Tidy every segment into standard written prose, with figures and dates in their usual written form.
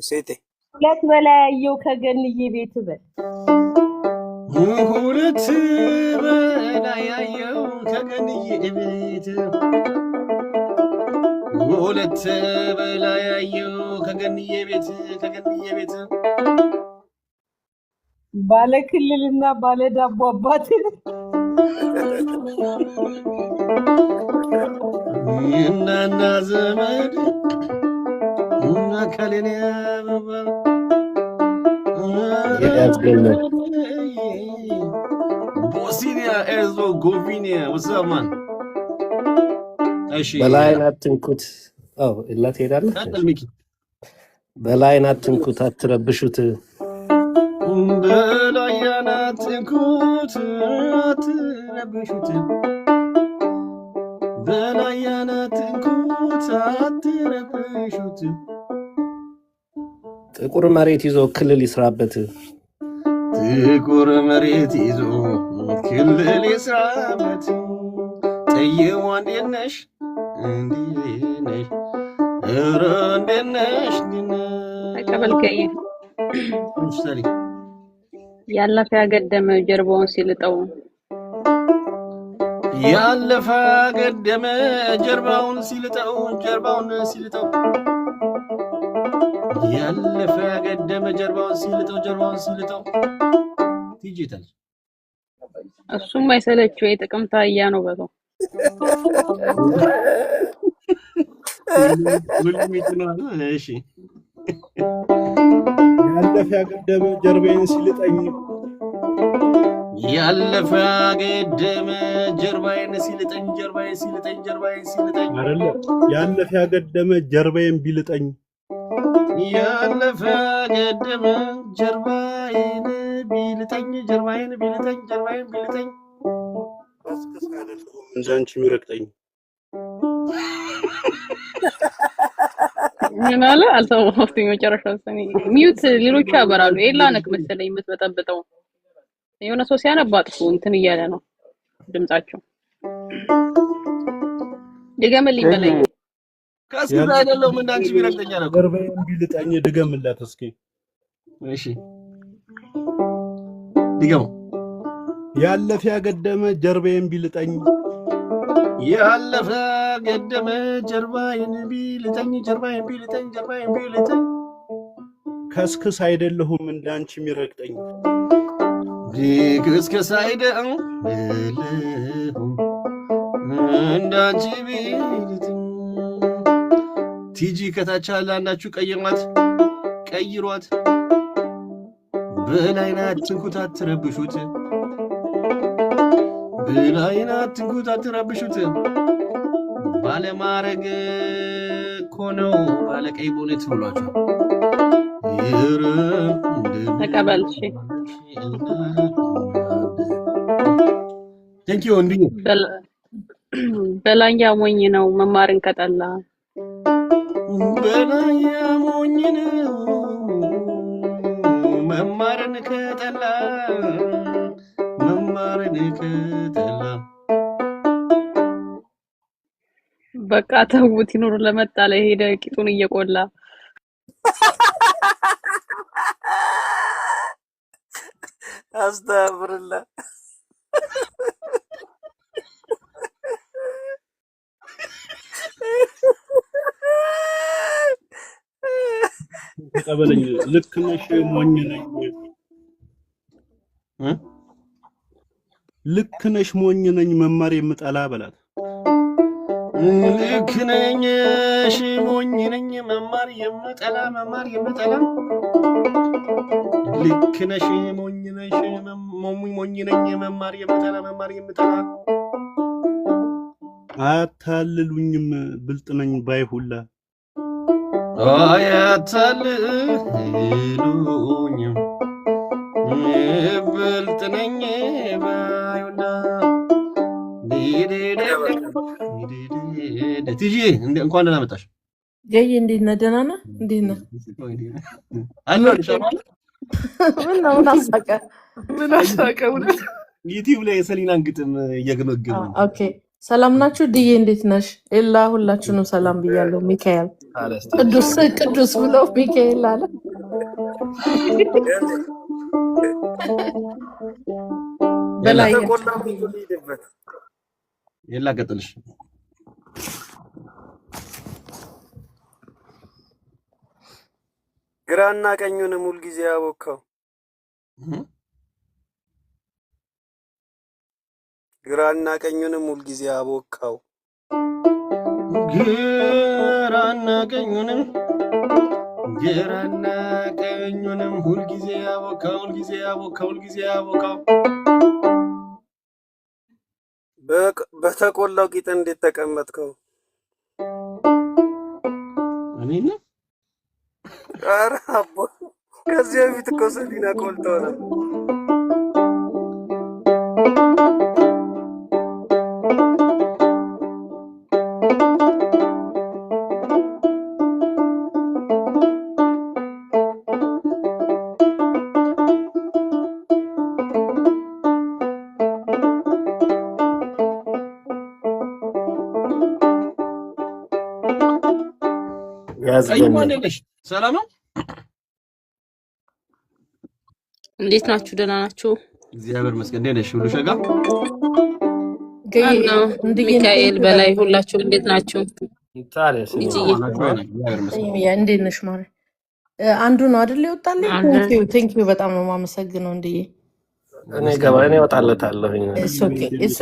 ሴቴ ሁለት በላያየው ከገንዬ ቤት በል ሁለት በላያየው ከገንዬ ቤት ሁለት በላያየው ከገንዬ ቤት ባለ ክልልና ባለ ዳቦ አባት እናና ዘመድ እና ከሌላ ቦስኒያ ኤርዞጎቪና ወሰማን እሺ በላይን አትንኩት እላት ሄዳለች ታጠልሚኪ በላይን አትንኩት አትረብሹት በላይን አትንኩት አትረብሹት በላይን አትንኩት አትረብሹት ጥቁር መሬት ይዞ ክልል ይስራበት ጥቁር መሬት ይዞ ክልል ይስራበት ጠየው እንዴት ነሽ ኧረ እንዴት ነሽ ተቀበልከኝ ሰሪ ያለፈ ያገደመ ጀርባውን ሲልጠው ያለፈ ያገደመ ጀርባውን ሲልጠው ያለፈ ያገደመ ጀርባውን ሲልጠው ዲጂታል እሱም አይሰለችው የጥቅምት አያ ነው በለው ሁሉም ይጥናል እሺ ያለፈ ያገደመ ጀርባዬን ሲልጠኝ ያለፈ ያገደመ ጀርባዬን ሲልጠኝ አይደለ ያለፈ ያገደመ ጀርባዬን ቢልጠኝ ያለፈ ያገደመ ጀርባዬን ቢልጠኝ እንዳንቺ የሚረግጠኝ ምን አለ አልሰማሁትም መጨረሻው ሰኔ ሚውት ሌሎች ያበራሉ ኤላ ነክ መሰለኝ የምትበጠብጠው የሆነ ሰው ሲያነባጥፉ እንትን እያለ ነው ድምጻቸው ድገምልኝ በለኝ ካስከዛ አይደለም እንዳንቺ የሚረግጠኛ ነው ጀርባዬን ቢልጠኝ ድገምላት እስኪ እሺ ድገሙ ያለፈ ያገደመ ጀርባዬን ቢልጠኝ ያለፈ ያገደመ ጀርባዬን ቢልጠኝ ከስክስ አይደለሁም እንዳንቺ የሚረግጠኝ ከስክስ አይደለሁም እንዳንቺ ቢልጠኝ ቲጂ ከታች አለ አንዳችሁ ቀይሯት በላይና አትንኩት አትረብሹት ባለማረግ ኮነው ባለቀይ ቦኔት ብሏቸው ተቀበልሽ ቴንክ ዩ እንዴ በላኛ ሞኝ ነው መማርን ከጠላ በላኛ ሞኝ ነው መማርን ከጠላ በቃ ተውት ይኖር ለመጣ ላይ ሄደ ቂጡን እየቆላ አስተብርላ ተቀበለኝ ልክ ነሽ ሞኝ ነኝ ልክ ነሽ ሞኝ ነኝ መማር የምጠላ በላት ልክ ነሽ ሞኝ ነኝ መማር የምጠላ ልክ ነሽ ሞኝ ነኝ መማር የምጠላ አታልሉኝም ብልጥ ነኝ ባይሁላ አያታልሉኝም ብልጥ ነኝ ባይሁላ ቲጂ እንኳን ደህና መጣሽ ጀይ እንዴት ነህ ደህና ነህ እንዴት ነህ አለሁ ኢንሻአላህ ምን አሳቀ ዩቲዩብ ላይ የሰሊናን ግጥም እየገመገሙ ነው። ኦኬ ሰላም ናችሁ? ድዬ እንዴት ነሽ? ኤላ ሁላችሁንም ሰላም ብያለሁ። ሚካኤል ቅዱስ ቅዱስ ብሎ ሚካኤል አለ። በላይ የላ ቀጥልሽ። ግራና ቀኙንም ሁል ጊዜ ያቦካው ግራና ቀኙንም ሁል ጊዜ ያቦካው ግራና ቀኙንም ሁል ጊዜ ያቦካው በተቆላው ቂጥ እንዴት ተቀመጥከው? አሜን። ኧረ አቦ ከዚህ በፊት እኮ ሰሊና ቆልተው ነው። ሰላም ነው። እንዴት ናችሁ? ደህና ናችሁ? እግዚአብሔር ይመስገን። እንዴት ነሽ? ሁሉ ሸጋ ሚካኤል በላይ ሁላችሁም እንዴት ናችሁ? እንዴት ነሽ? ማለት አንዱ ነው አይደል ይወጣልኝ? ቴንክ ዩ በጣም ነው የማመሰግነው። እንዴ እኔ እወጣለታለሁ። ኢትስ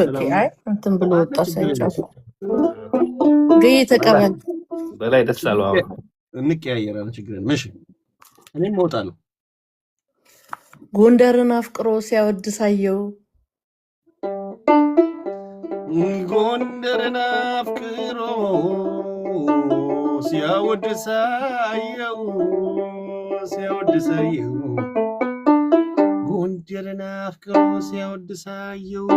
ኦኬ። አይ እንትን ብሎ ወጣ ሳይጫፍ ገይ ተቀበል በላይ ደስ አለው። አሁን እንቀያየራለን፣ ችግር የለም። እሺ እኔም እወጣለሁ። ጎንደርን አፍቅሮ ሲያወድሳየው ጎንደርን አፍቅሮ ሲያወድሳየው ጎንደርን አፍቅሮ ሲያወድሳየው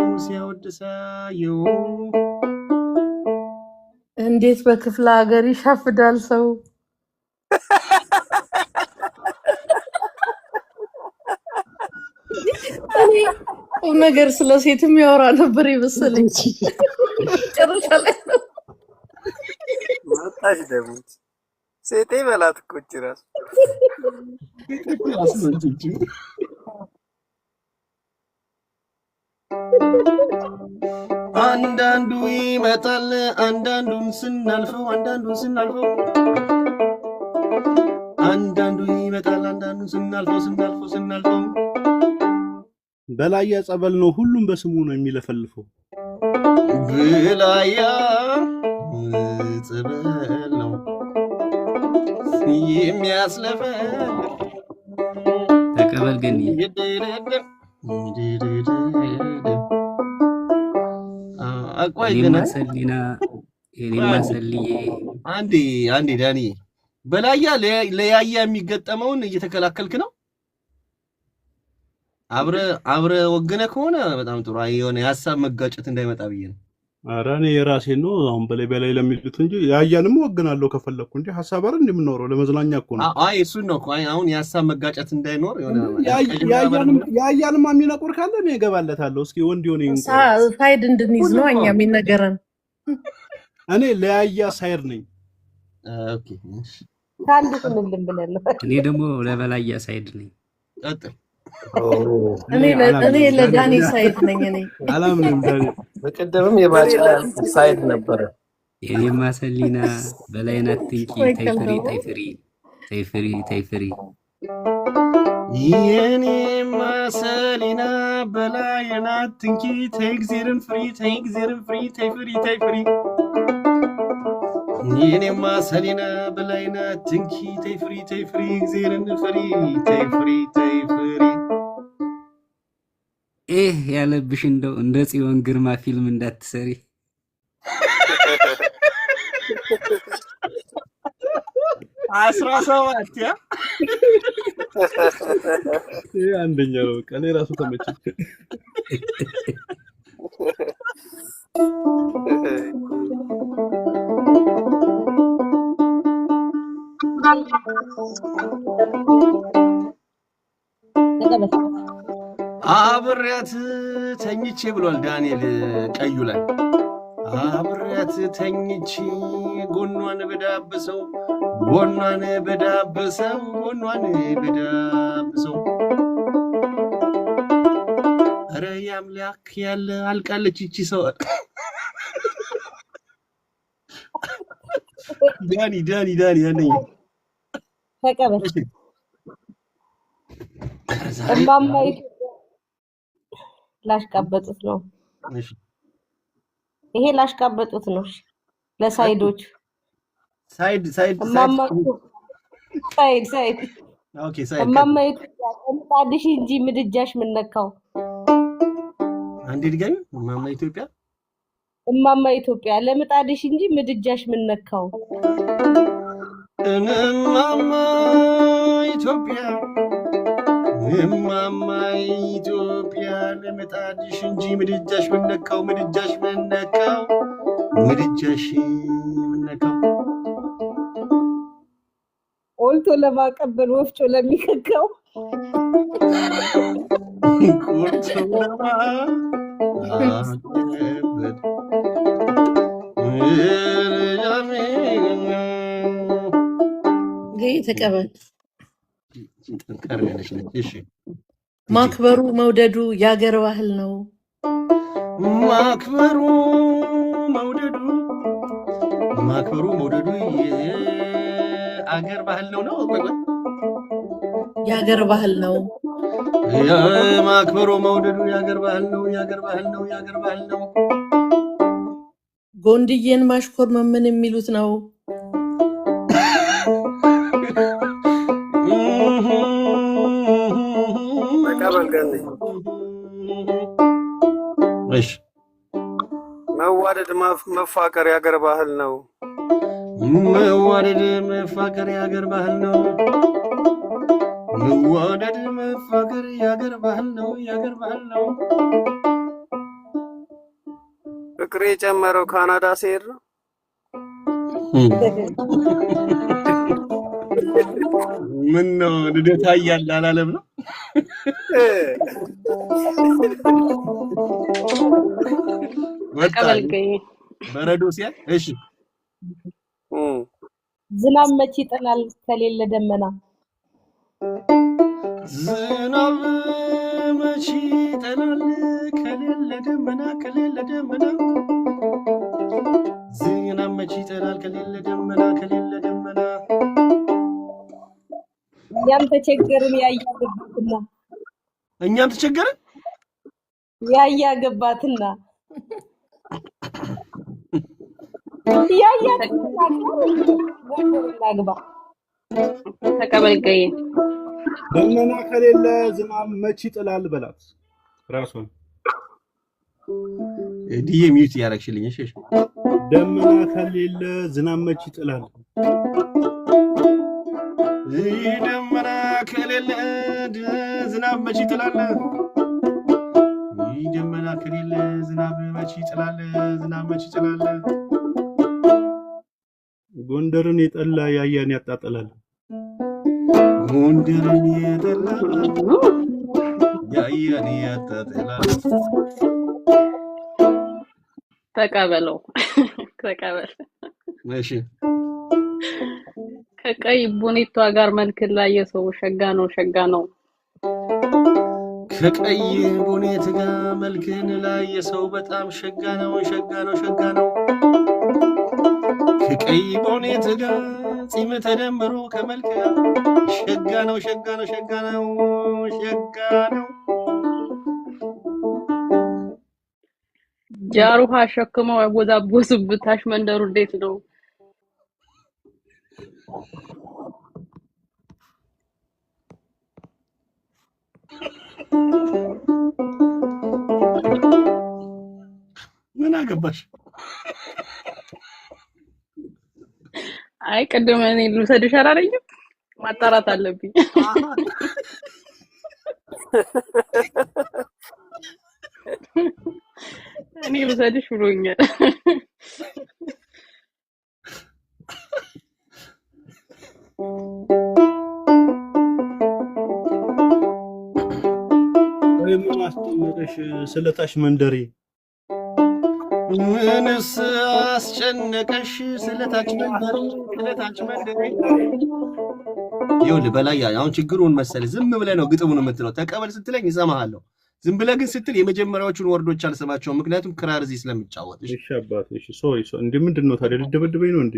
እንዴት በክፍለ ሀገር ይሻፍዳል ሰው። ቁም ነገር ስለ ሴት የሚያወራ ነበር ይመስለኝ። ጨረሻ ላይ ነው መጣሽ ደግሞ ሴቴ በላት እኮ እራሱ አንዳንዱ ይመጣል አንዳንዱን ስናልፈው አንዳንዱ ይመጣል አንዳንዱን ስናልፈው በላያ ጸበል ነው፣ ሁሉም በስሙ ነው የሚለፈልፈው። በላያ ጸበል ነው የሚያስለፈል ተቀበል ግን አቋይ ሰሊና የኔማ ሰልዬ አንዴ ዳኒ በላያ ለያያ የሚገጠመውን እየተከላከልክ ነው። አብረ ወገነ ከሆነ በጣም ጥሩ። የሆነ የሀሳብ መጋጨት እንዳይመጣ ብዬ ነው። ኧረ እኔ የራሴን ነው አሁን በላይ ለሚሉት እንጂ ያያንም ወገናለሁ ከፈለኩ እንጂ ሀሳብ አይደል እንደምናወራው ለመዝናኛ እኮ ነው። አይ እሱን ነው እኮ አሁን የሀሳብ መጋጨት እንዳይኖር የሆነ ያያንም የሚነቁር ካለ እኔ እገባለታለሁ። እስኪ ወንድ ሆነ ሳይድ እንድንይዝ ነው እኛ የሚነገረን። እኔ ለያያ ሳይድ ነኝ። ኦኬ ካንዱ ምንልን ብለለው። እኔ ደግሞ ለበላያ ሳይድ ነኝ። ቀጥል። እኔ ለዳኒ ሳይድ ነኝ። እኔ አላምንም ዳኒ በቀደምም የባጭላ ሳይድ ነበረ። የኔማ ሰሊና በላይናት ትንኪ ተይፍሪ የኔማ ሰሊና በላይናት ትንኪ ተይግዜርን ፍሪ ተይፍሪ የኔማ ሰሊና በላይናት ትንኪ ተይፍሪ ግዜርን ፍሪ ተይፍሪ ያለብሽ እንደው እንደ ጽዮን ግርማ ፊልም እንዳትሰሪ። አስራ ሰባት ያ አንደኛ ነው። ቀኔ ራሱ ተመቸኝ። አብሬያት ተኝቼ ብሏል ዳንኤል ቀዩ ላይ አብሬያት ተኝቼ ጎኗን በዳበሰው ኧረ ያምላክ ያለ አልቃለች እቺ ሰው ዳኒ ያለኝ ተቀበል እማማ ላሽቃበጡት ነው እሺ ይሄ ላሽቃበጡት ነው ለሳይዶች ሳይድ እማማ ሳይድ ኦኬ ሳይድ እማማ ምጣድሽ እንጂ ምድጃሽ ምን ነካው አንዴ ድጋሚ እማማ ኢትዮጵያ ለምጣድሽ እንጂ ምድጃሽ ምን ነካው እማማ ኢትዮጵያ ለምጣድሽ እንጂ ምድጃሽ ምን ነካው ኦልቶ ለማቀበል ወፍጮ ለሚከካው ተቀበል ማክበሩ መውደዱ ያገር ባህል ነው ማክበሩ መውደዱ የአገር ባህል ነው ያገር ባህል ነው ማክበሩ መውደዱ ያገር ባህል ነው ጎንድዬን ማሽኮር ምን የሚሉት ነው እሺ መዋደድ መፋቀር ያገር ባህል ነው መዋደድ መፋቀር ያገር ባህል ነው ፍቅሬ የጨመረው ካናዳ ሲሄድ ነው ምን ነው ልደታ እያለ አላለም ነው ተቀበልከኝ በረዶ ሲያል እሺ ዝናብ መቼ ይጥላል ከሌለ ደመና ዝናብ መቼ ይጥላል ከሌለ ደመና ዝናብ መቼ ይጥላል ከሌለ ደመና እኛም ተቸገርን ያያ ገባትና ተቀበልከኝ ደመና ከሌለ ዝናብ መቼ ይጥላል በላት ራሱን ዲዬ ሚውት ያረክሽልኝ እሺ ደመና ከሌለ ዝናብ መቼ ይጥላል ደመና ከሌለ ዝናብ መቼ ይጥላል ደመና ከሌለ ዝናብ መቼ ይጥላል ጎንደርን የጠላ ያያን ያጣጥላል ጎንደርን የጠላ ያያን ያጣጥላል ተቀበል እሺ ከቀይ ቦኔቷ ጋር መልክ ላይ የሰው ሸጋ ነው ከቀይ ቦኔት ጋር መልክን ላይ የሰው በጣም ሸጋ ነው ከቀይ ቦኔት ጋር ጺም ተደምሮ ከመልክ ሸጋ ነው ጃሩሃ ሸክመው ያጎዛቦሱበት ታሽ መንደሩ እንዴት ነው ምን አገባሽ አይ ቀደም እኔ ልውሰድሽ አላለኝም ማጣራት አለብኝ እኔ ልውሰድሽ ብሎኛል ምን አስጨነቀሽ ስለታሽ መንደሬ? ምንስ አስጨነቀሽ ስለታች መንደሬ? ስለታች መንደሬ ይኸውልህ በላይ አሁን ችግሩን መሰለህ ዝም ብለህ ነው ግጥሙን የምትለው። ተቀበል ስትለኝ እሰማሃለሁ። ዝም ብለህ ግን ስትል የመጀመሪያዎቹን ወርዶች አልሰማቸውም፣ ምክንያቱም ክራር እዚህ ስለምጫወት። እሺ አባቴ እሺ። ሶሪ እንዴ ምንድን ነው ታዲያ ልደበድበኝ ነው እንዴ?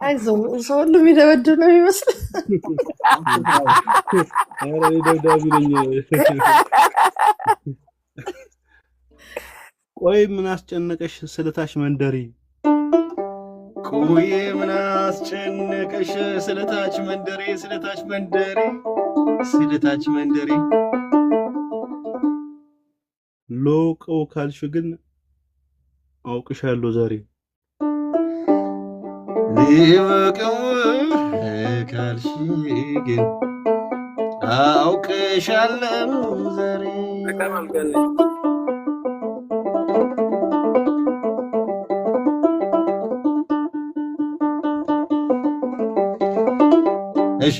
አይዞህ ሰው ሁሉ የሚደበድብ ነው የሚመስለው። ኧረ ደብዳቤ ነኝ። ቆይ ምን አስጨነቀሽ ስለታሽ መንደሬ? ቆይ ምን አስጨነቀሽ ስለታች መንደሬ? ስለታች መንደሬ ስለታች መንደሬ ሎቀው ካልሽ ግን አውቅሻለሁ ዛሬ። ሊበቀው ካልሽ ግን አውቅሻለሁ ዛሬ። እሺ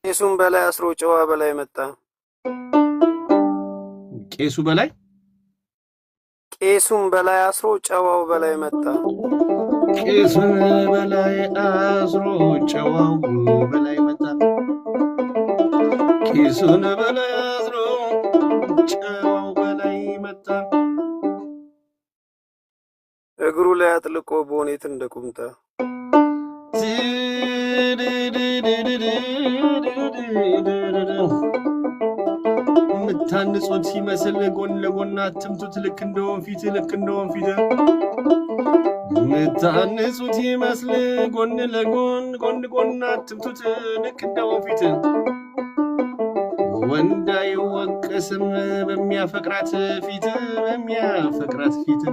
ቄሱን በላይ አስሮ ጨዋ በላይ መጣ። ቄሱ በላይ ቄሱን በላይ አስሮ ጨዋው በላይ መጣ። ቄሱን በላይ አስሮ ጨዋው በላይ መጣ። ቄሱን በላይ አስሮ ጨዋው በላይ መጣ። እግሩ ላይ አጥልቆ ቦኔት እንደቁምጣ ምታንጹት ሲመስል ጎን ለጎን አትምቱት ልክ እንደሆን ፊት ልክ እንደሆን ፊት ምታንጹት ይመስል ጎን ለጎን ጎን አትምቱት ልክ እንደሆን ፊት ወንድ አይወቀስም በሚያፈቅራት ፊት በሚያፈቅራት ፊት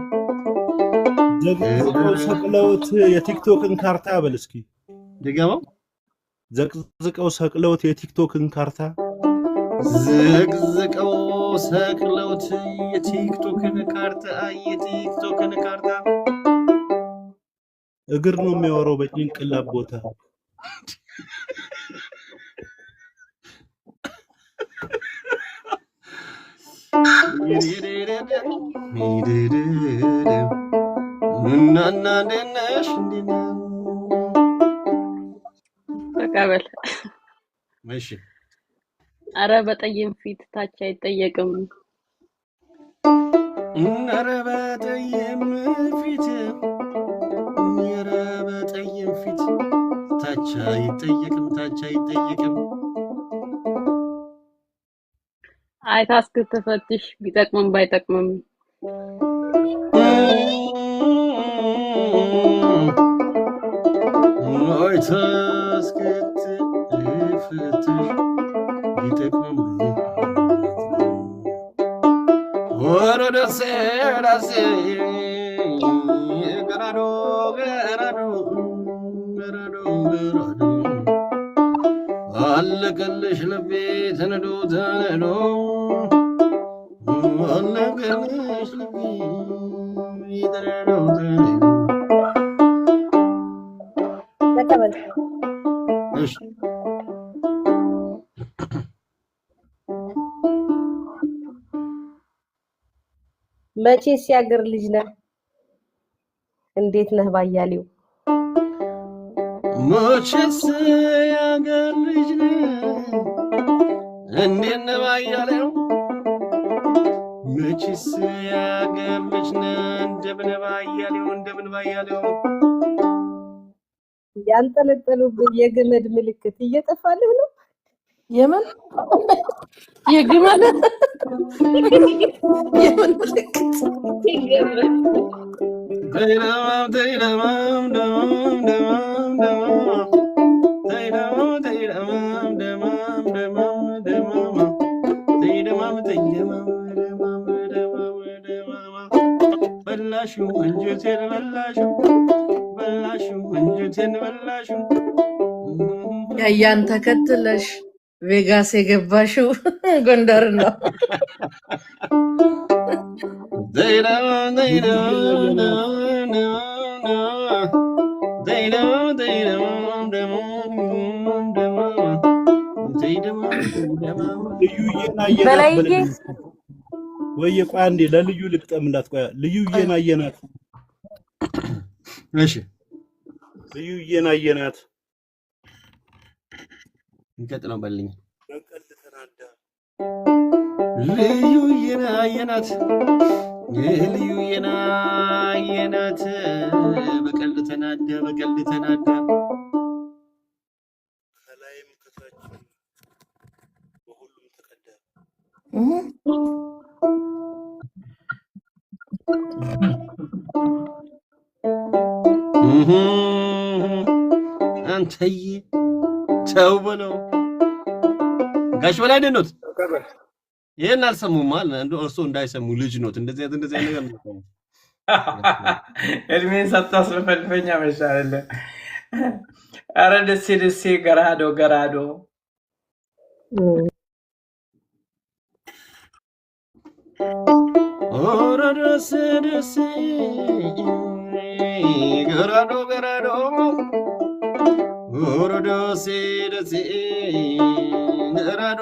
ዘቅዝቀው ሰቅለውት የቲክቶክን ካርታ በል እስኪ ድገመው። ዘቅዝቀው ሰቅለውት የቲክቶክን ካርታ ዘቅዝቀው ሰቅለውት የቲክቶክን ካርታ የቲክቶክን ካርታ እግር ነው የሚያወራው በጭንቅላት ቦታ ምናና ደነሽ እንዴና ተቀበል። እሺ አረ በጠይም ፊት ታች አይጠየቅም። አረ በጠይም ፊት አረ በጠይም ፊት ታች አይጠየቅም ታች አይጠየቅም። አይታ እስክትፈትሽ ቢጠቅምም ባይጠቅምም አይታ እስክትፈትሽ ቢጠቅምም ወረደሴ ራሴ ገራዶ ገራዶ ገራዶ ገራዶ አለቀልሽ ልቤ ተነዶ ተነዶ አለቀልሽ ልቤ ተነዶ ተነዶ። እሺ መቼስ ያገር ልጅ ነህ? እንዴት ነህ ባያሌው? መቼስ ያገር ልጅ ነህ? እንዴት ነህ ባያሌው? መቼስ ያገር ልጅ ነህ? እንደምን ባያሌው እንደምን ባያሌው? ያንጠለጠሉብህ የገመድ ምልክት እየጠፋልህ ነው? የምን የግመል የምን ምልክት? ተይደማም ተይደማም ደማም ደማም ደማም ተይደማም ተይደማም ደማም ደማም ደማም ተይደማም ተይደማም ደማም ደማም ደማም በላሽው እንጀቴን በላሽው በላሽው እንጀቴን በላሽው ያያን ተከትለሽ ቬጋስ የገባሽው ጎንደር ነው። ተይደማ ልዩዬን አየናት በላይዬ በለኝ ወይ ቆይ አንዴ ለልዩ ልቅጠምላት ቆይ ልዩዬን አየናት እሺ ልዩዬን አየናት እንቀጥለው በልኝ በቀልድ ተናዳ ልዩዬን አየናት ልዩዬን አየናት በቀልድ ተናዳ ከላይም ከታችም በሁሉም ተቀዳ አንተዬ ተው በለው ጋሽ በላይ ደኖት ይሄን አልሰሙም ማለት እንደው እርሶ እንዳይሰሙ ልጅ ኖት እንደዚህ ነገር ነው እድሜን ሳታስፈልፈኛ መሻለ አረ ደሴ ገራዶ ኦረ ደሴ ገራዶ ኦረ ደሴ ገራዶ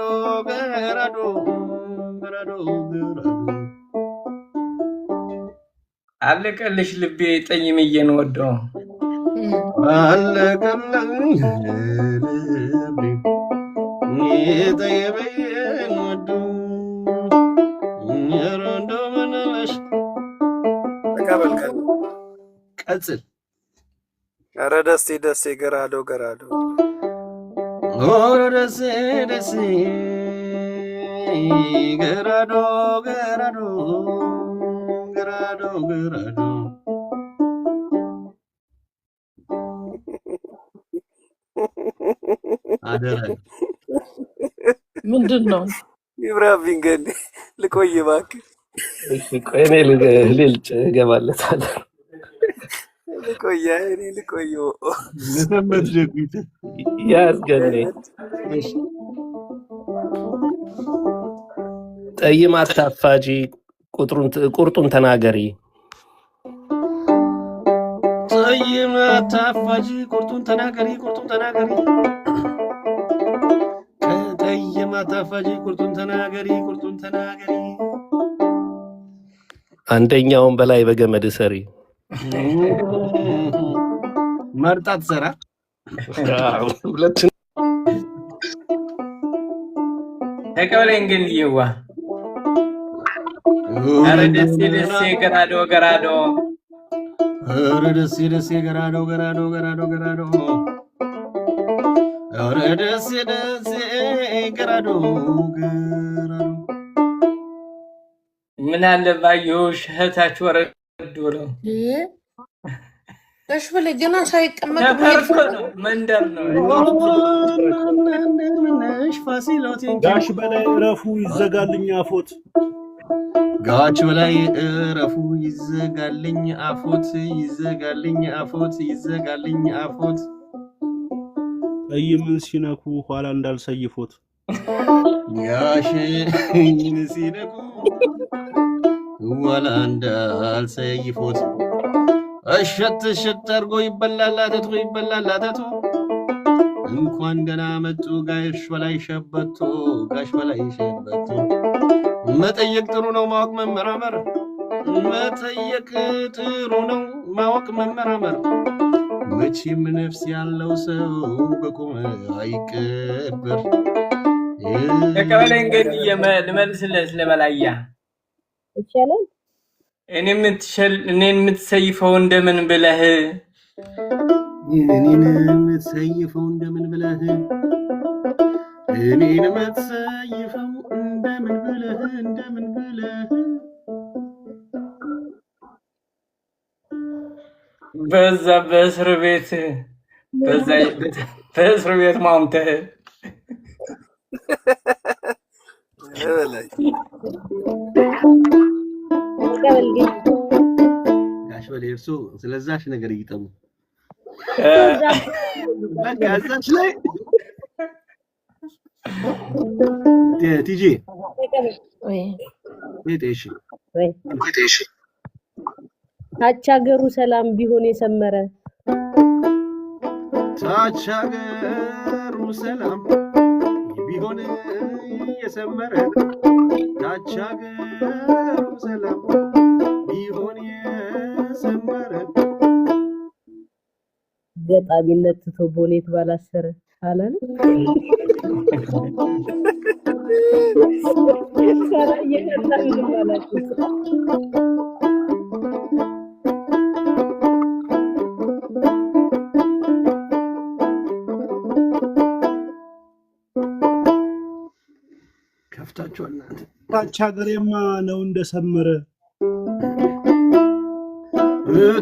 አለቀልሽ ልቤ ጠይምዬን ወደው አለቀልኝ ልቤ ጠይምዬን ወደው ሮንዶ ምንለሽ ተቀበልከን ቀጽል ኧረ ደሴ ገራዶ ኦረ ደሴ ገራዶ አደረ ምንድነው ይብራብኝ ገን ልቆይ እባክህ እሺ ቆይ እኔ ልልጭ እገባለታለሁ ልቆይ ለተመት ጀግሪት ያዝገኔ ጠይም አታፋጂ ቁርጡን ተናገሪ ጠይም አታፋጂ ቁርጡን ተናገሪ ጠይም አታፋጂ ቁርጡን ተናገሪ አንደኛውን በላይ በገመድ ሰሪ መርጣት ሰራ ሁለት ተቀበለኝ ግን ይዋ አረ ደሴ ገራዶ ኧረ ደሴ ገራዶ ኧረ ደሴ ገራዶ ምን አለ ባየሁሽ እህታች ወረድ ብለው ጋሽ በላይ ገና ሳይቀመጥ መንደር ነው ጋሽ በላይ እረፉ ይዘጋልኝ አፎት ጋች በላይ እረፉ ይዘጋልኝ አፎት ጠይምን ሲነኩ ኋላ እንዳልሰይፎት ጋሽን ሲነኩ ኋላ እንዳልሰይፎት እሸት አድርጎ ይበላል አተቱ እንኳን ደህና መጡ ጋሽ በላይ ሸበቶ መጠየቅ ጥሩ ነው ማወቅ መመራመር መቼም ነፍስ ያለው ሰው በቁም አይቀበር ተቀበለኝ ግን ልመልስልህ ለበላያ ይቻላል እኔን የምትሰይፈው እንደምን ብለህ በዛ በእስር ቤት ማምተህ ጋሽ በላይ እርሶ ስለዛሽ ነገር ይጠሙ በቃ እዛች ላይ ቲጂ ታች ሀገሩ ሰላም ቢሆን የሰመረ ታች ሀገሩ ሰላም ቢሆን የሰመረ ታች ሀገሩ ሰላም ቢሆን የሰመረ ገጣሚነት ትቶ ቦኔት ባላሰረ አላለ ከፍታችኋል እናንተ ታች ሀገሬማ ነው እንደሰመረ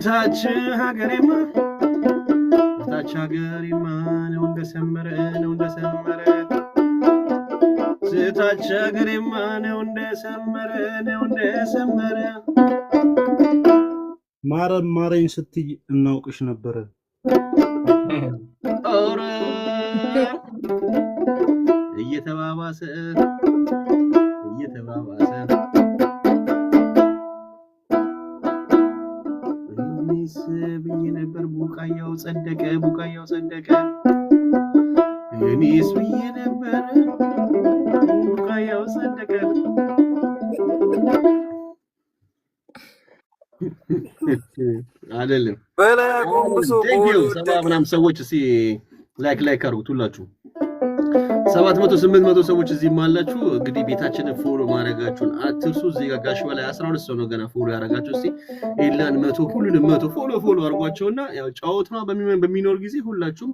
ታች ሀገሬማ ታች ሀገሬማ ነው እንደሰመረ ታች ሀገሬማ ነው እንደሰመረ ማረኝ ስትይ እናውቅሽ ነበረ ኦረ እየተባባሰ እኔስ ብዬ ነበር ቡቃያው ጸደቀ እኔስ ብዬ ነበር ቡቃያው ጸደቀ አይደለም በላይ አጎንብሶ ሰባ ምናምን ሰዎች እስኪ ላይክ አድርጉት ሁላችሁ 700 800 ሰዎች እዚህም አላችሁ እንግዲህ ቤታችንን ፎሎ ማድረጋችሁን አትርሱ እዚህ ጋር ጋሽ በላይ 12 ሰው ነው ገና ፎሎ ያደረጋችሁ እስቲ ኤላን 100 ሁሉንም 100 ፎሎ አድርጓቸውና ያው ጫውታ በሚኖር ጊዜ ሁላችሁም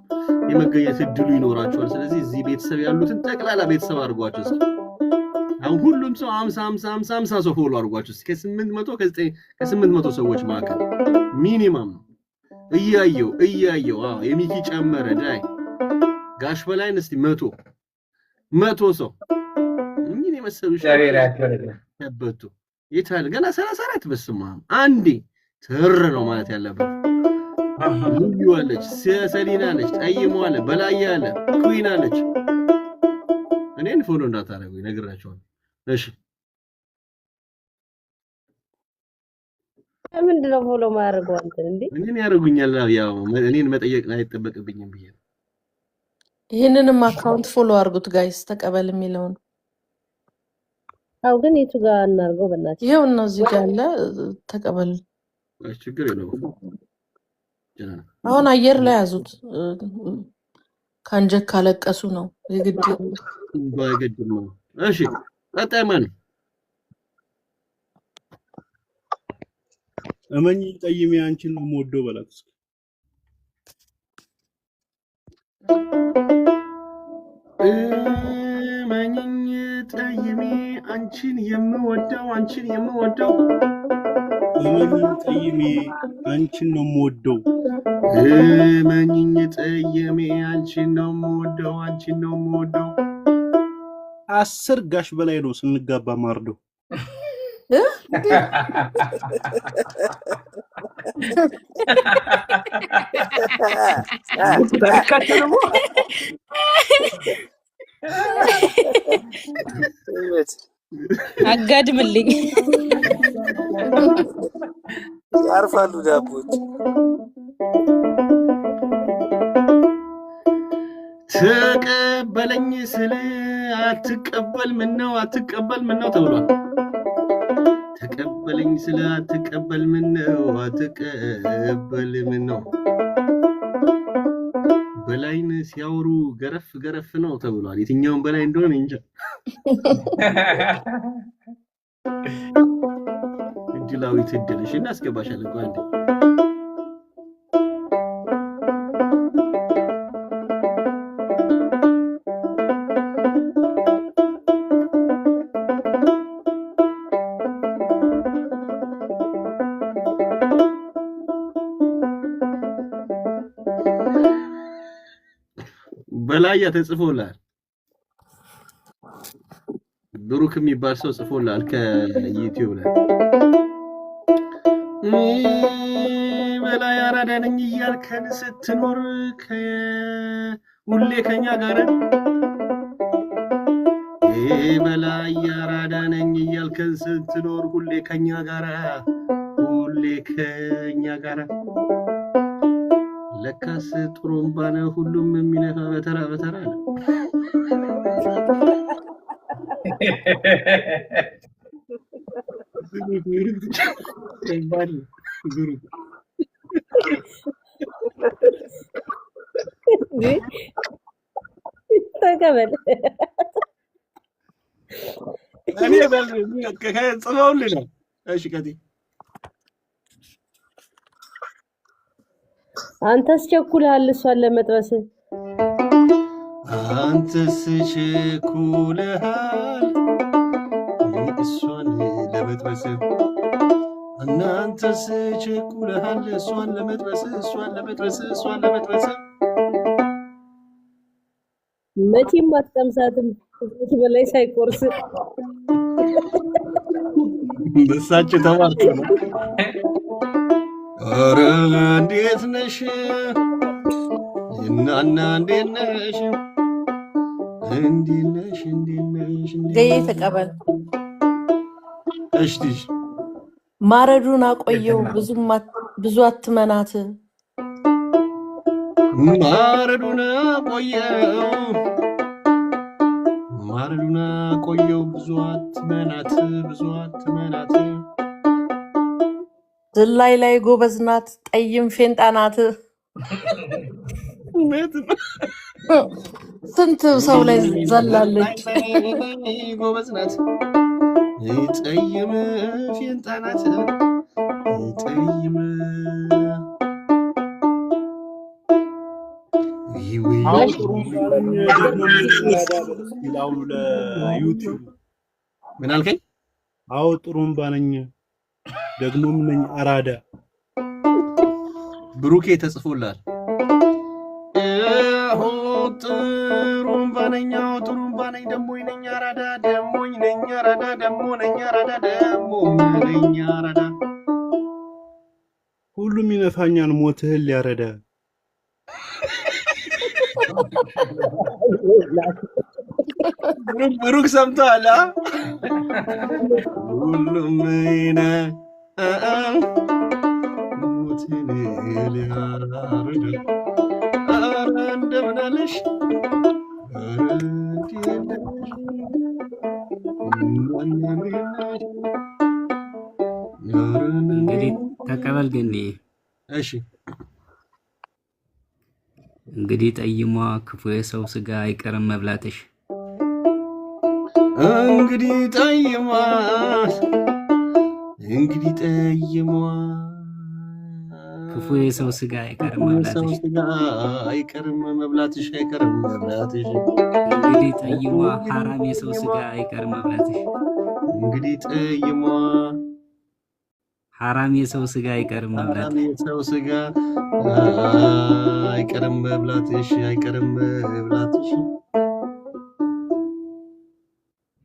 የመገኘት እድሉ ይኖራችኋል ስለዚህ እዚህ ቤተሰብ ያሉትን ጠቅላላ ቤተሰብ አድርጓቸው እስኪ አሁን ሁሉም ሰው 50 ሰው ፎሎ አድርጓቸው እስኪ ከ800 ሰዎች መካከል ሚኒመም እያየው የሚኪ ጨመረ ዳይ ጋሽ በላይን እስቲ 100 ሰው ምን የመሰሉ ሸበቱ ይታል ገና 34 በስማ አንዴ ትር ነው ማለት ያለበት ልዩ አለች ሰሊና አለች ጠይሞ አለ በላይ አለ ኩዊን አለች እኔን ፎሎ እንዳታረጉ ይነግራቸዋል እሺ ምንድነው ፎሎ ማድረግ አንተ እንዴ እኔን ያረጉኛል ያው እኔን መጠየቅ አይጠበቅብኝም ብዬ ይሄንንም አካውንት ፎሎ አድርጉት ጋይስ ተቀበል የሚለውን አው ግን የቱ ጋር እናርገው በእናትህ ይሄው ነው እዚህ ጋር አለ ተቀበል ችግር የለውም አሁን አየር ላይ ያዙት ካንጀክ ካለቀሱ ነው የግድ ነው እሺ ቀጣይ ማን እመኝ ጠይሜ አንቺን ነው የምወደው በላት እመኝኝ ጠይሜ አንቺን የምወደው እመኝ ጠይሜ አንቺን ነው የምወደው እመኝኝ ጠይሜ አንቺን ነው የምወደው 10 ጋሽ በላይ ነው ስንጋባ ማርደው አጋድምልኝ ያርፋሉ ዳቦች ተቀበለኝ ስለ አትቀበል ምን ነው ተብሏል ተቀበለኝ ስለ አትቀበል ምን ነው በላይን ሲያወሩ ገረፍ ነው ተብሏል የትኛውን በላይ እንደሆነ እንጃ እድላዊት እድልሽ እናስገባሻለን አንዴ በላይ ተጽፎላል ብሩክ የሚባል ሰው ጽፎላል ከዩቲዩብ ላይ በላይ አራዳ ነኝ እያልከን ስትኖር ሁሌ ከኛ ጋር በላይ አራዳ ነኝ እያልከን ስትኖር ሁሌ ከኛ ጋር ለካስ ጥሩምባ ነው ሁሉም የሚነፋ በተራ በተራ አለ። ተቀበል እኔ ጽፈውልኝ ነው። እሺ ቀጥይ። አንተስ ቸኩለሃል እሷን ለመጥበስ አንተስ ቸኩለሃል እሷን ለመጥበስ እናንተስ ቸኩለሃል እሷን ለመጥበስ እሷን ለመጥበስ መቼም አትቀምሳትም ከዚህ በላይ ሳይቆርስ እሳቸው ተማርኩ ነው። ኧረ እንዴት ነሽ እናና እንዴት ነሽ ገዬ ተቀበል። እሺ ልጅ ማረዱን አቆየው ብዙ አትመናት ማረዱን አቆየው ብዙ አትመናት ዝላይ ላይ ጎበዝ ናት ጠይም ፌንጣ ናት። ስንት ሰው ላይ ዘላለች። ጎበዝ ናት ጠይም ፌንጣ ናት ጠይም ምን አልከኝ? አዎ ጥሩምባ ነኝ ደግሞም ነኝ አራዳ። ብሩኬ ተጽፎላል። ጥሩምባ ነኝ ደሞ ነኝ አራዳ ሁሉም ይነፋኛል ሞትህን ሊያረዳ። ብሩክ ሰምተዋል። ሁሉም ሞትህን ሊያረዳ። ኧረ እንደምን አለሽ እንግዲህ ተቀበል ግን እሺ እንግዲህ ጠይሟ ክፉ የሰው ስጋ አይቀርም መብላትሽ። እንግዲህ ጠይሟ ክፉ የሰው ስጋ አይቀርም መብላትሽ። እንግዲህ ጠይሟ ሐራም የሰው ስጋ አይቀርም መብላትሽ። እንግዲህ ጠይሟ ሐራም የሰው ስጋ አይቀርም መብላትሽ።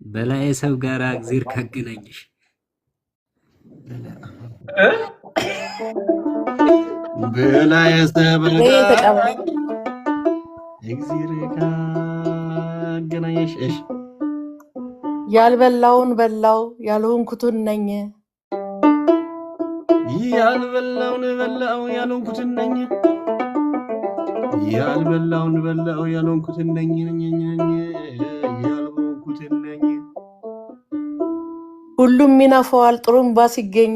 በላይ ሰው ጋር እግዜር ካገናኝሽ በላይ ሰው ጋር እግዜር ካገናኝሽ። እሺ ያልበላውን በላው ያልሆንኩትን ነኝ ያልበላውን በላው ያልሆንኩትን ነኝ ሁሉም ይነፋዋል ጥሩምባ ሲገኝ።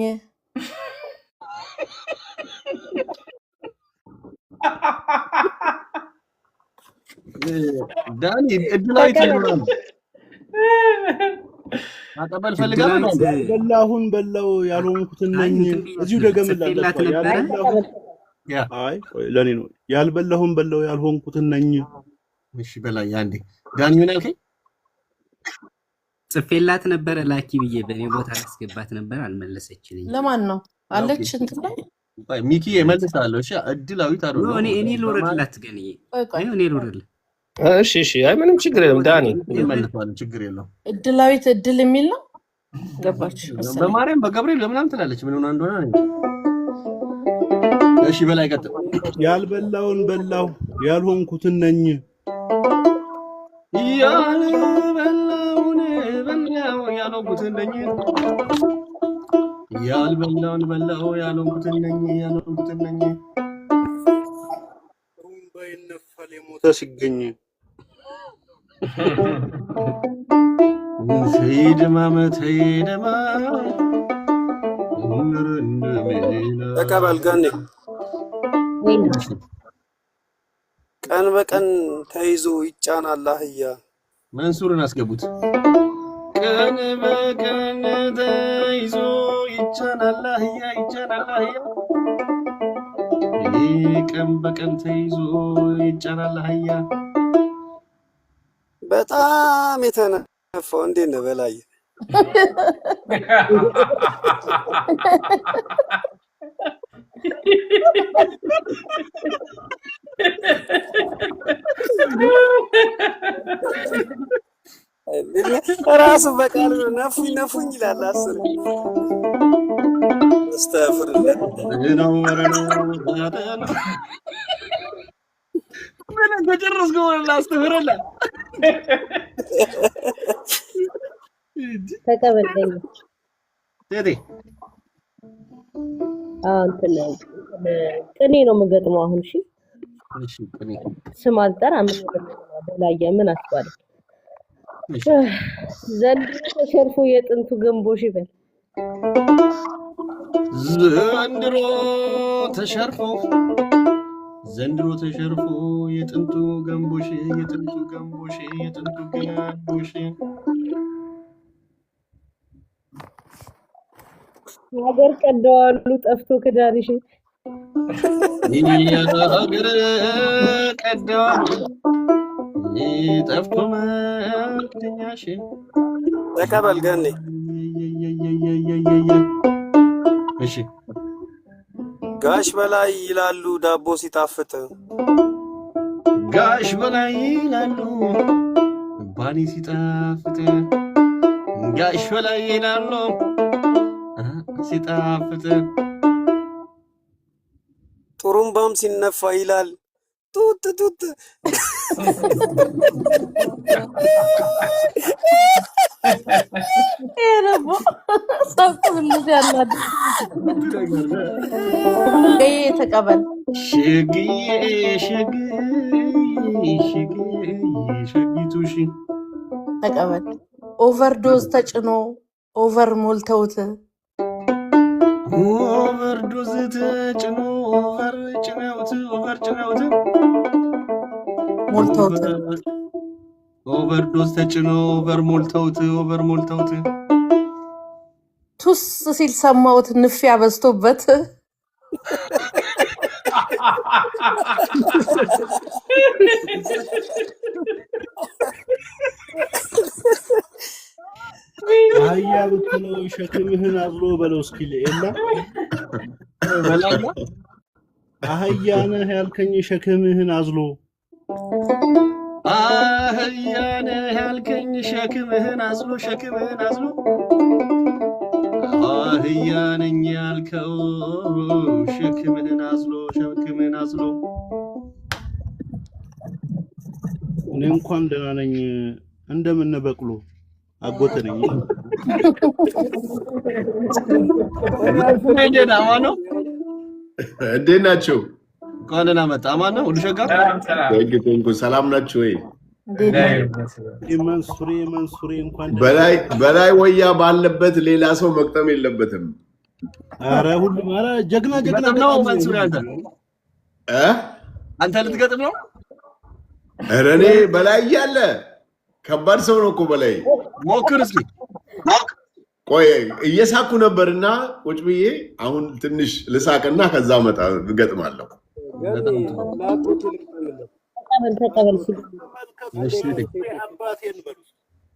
ዳኒ እድላዊት ይሆናል አቀበል ፈልጋለሁ። በላሁን በላው ያልሆንኩትን ነኝ እዚሁ ደገምላላት ነበር። አይ ለኔ ነው ያልበላሁን በላው ያልሆንኩትን ነኝ። እሺ በላይ አንዴ ዳኒ ምን አልከኝ? ጽፌላት ነበር ላኪ ብዬ በኔ ቦታ አስገባት ነበር አልመለሰችልኝ። ለማን ነው አለች እንትን ላይ ሚኪ እመልሳለሁ። እሺ እድላዊት አይደል ነው እኔ ልወርድላት ግን እኔ ልወርድላት። እሺ አይ ምንም ችግር የለም ዳኒ ይመልሳል ችግር የለም። እድላዊት እድል የሚል ነው ገባች። በማርያም በገብርኤል ለምናም ትላለች ምን ሆነ እንደሆነ ነው። እሺ በላይ ቀጥል። ያልበላውን በላው ያልሆንኩትን ነኝ ያልበላውን በላው ያልሆንኩትን ነኝ ያልበላውን በላው ያልሆንኩትን ነኝ ሞተ ሲገኝ ተቀበል ገኔ ቀን በቀን ተይዞ ይጫናል አህያ መንሱርን አስገቡት ቀን በቀን ተይዞ ይጫናል አህያ ቀን በቀን ተይዞ ይጫናል አህያ በጣም የተነፋው እንዴት ነው በላይ ራሱ በቃል ነፉኝ ይላል አስር استغفرالله ነው ምን እንደጨረስኩ ወላ አስተፈረላ ተቀበለኝ ቴቴ እንትን ቅኔ ነው የምገጥመው አሁን እሺ ቅኔ ስም አልጠራም በላየ ምን አስባለ ዘንድሮ ተሸርፎ የጥንቱ ገንቦሽ ይበል ዘንድሮ ተሸርፎ የጥንቱ ገንቦሽ ሀገር ቀደዋሉ ጠፍቶ ከዳርሽ ሀገር ቀደዋሉ ጠፍቶ መክደኛሽ ተቀበል ገኔ እሺ ጋሽ በላይ ይላሉ ዳቦ ሲጣፍጥ ጋሽ በላይ ይላሉ ባኒ ሲጣፍጥ ጋሽ በላይ ይላሉ ሲጣፍጥ ጥሩምባም ሲነፋ ይላል ጡት ኤረቦ ሳብኩልሽ ያላድ ተቀበል ሸጊቱሽ ተቀበል ኦቨርዶዝ ተጭኖ ኦቨር ሞልተውት ኦቨርዶዝ ተጭኖ ኦቨር ጭነውት ሞልተውት ኦቨርዶዝ ተጭኖ ኦቨር ሞልተውት ቱስ ሲል ሰማሁት ንፊያ በዝቶበት አህያ ብትለው ሸክምህን አዝሎ በለው እስኪ ለኤላ አህያ ነህ ያልከኝ ሸክምህን አዝሎ አህያ ነህ ያልከኝ ሸክምህን አዝሎ አህያ ነኝ ያልከው ሸክምህን አዝሎ እኔ እንኳን ደህና ነኝ እንደምን በቅሎ አጎተ ነኝ ደህና ነው እንዴት ናችሁ እንኳን ደህና መጣ ማን ነው ሁሉ ሸጋ ሰላም ናችሁ ወይ መንሱሬ እንኳን በላይ ወያ ባለበት ሌላ ሰው መቅጠም የለበትም አረ ሁሉም አረ ጀግና ነው መንሱሬ አንተ ልትገጥም ነው አረ እኔ በላይ ያለ ከባድ ሰው ነው እኮ በላይ ሞክር እስኪ ቆይ እየሳኩ ነበርና ቁጭ ብዬ አሁን ትንሽ ልሳቅና ከዛ መጣ እገጥማለሁ ተቀበል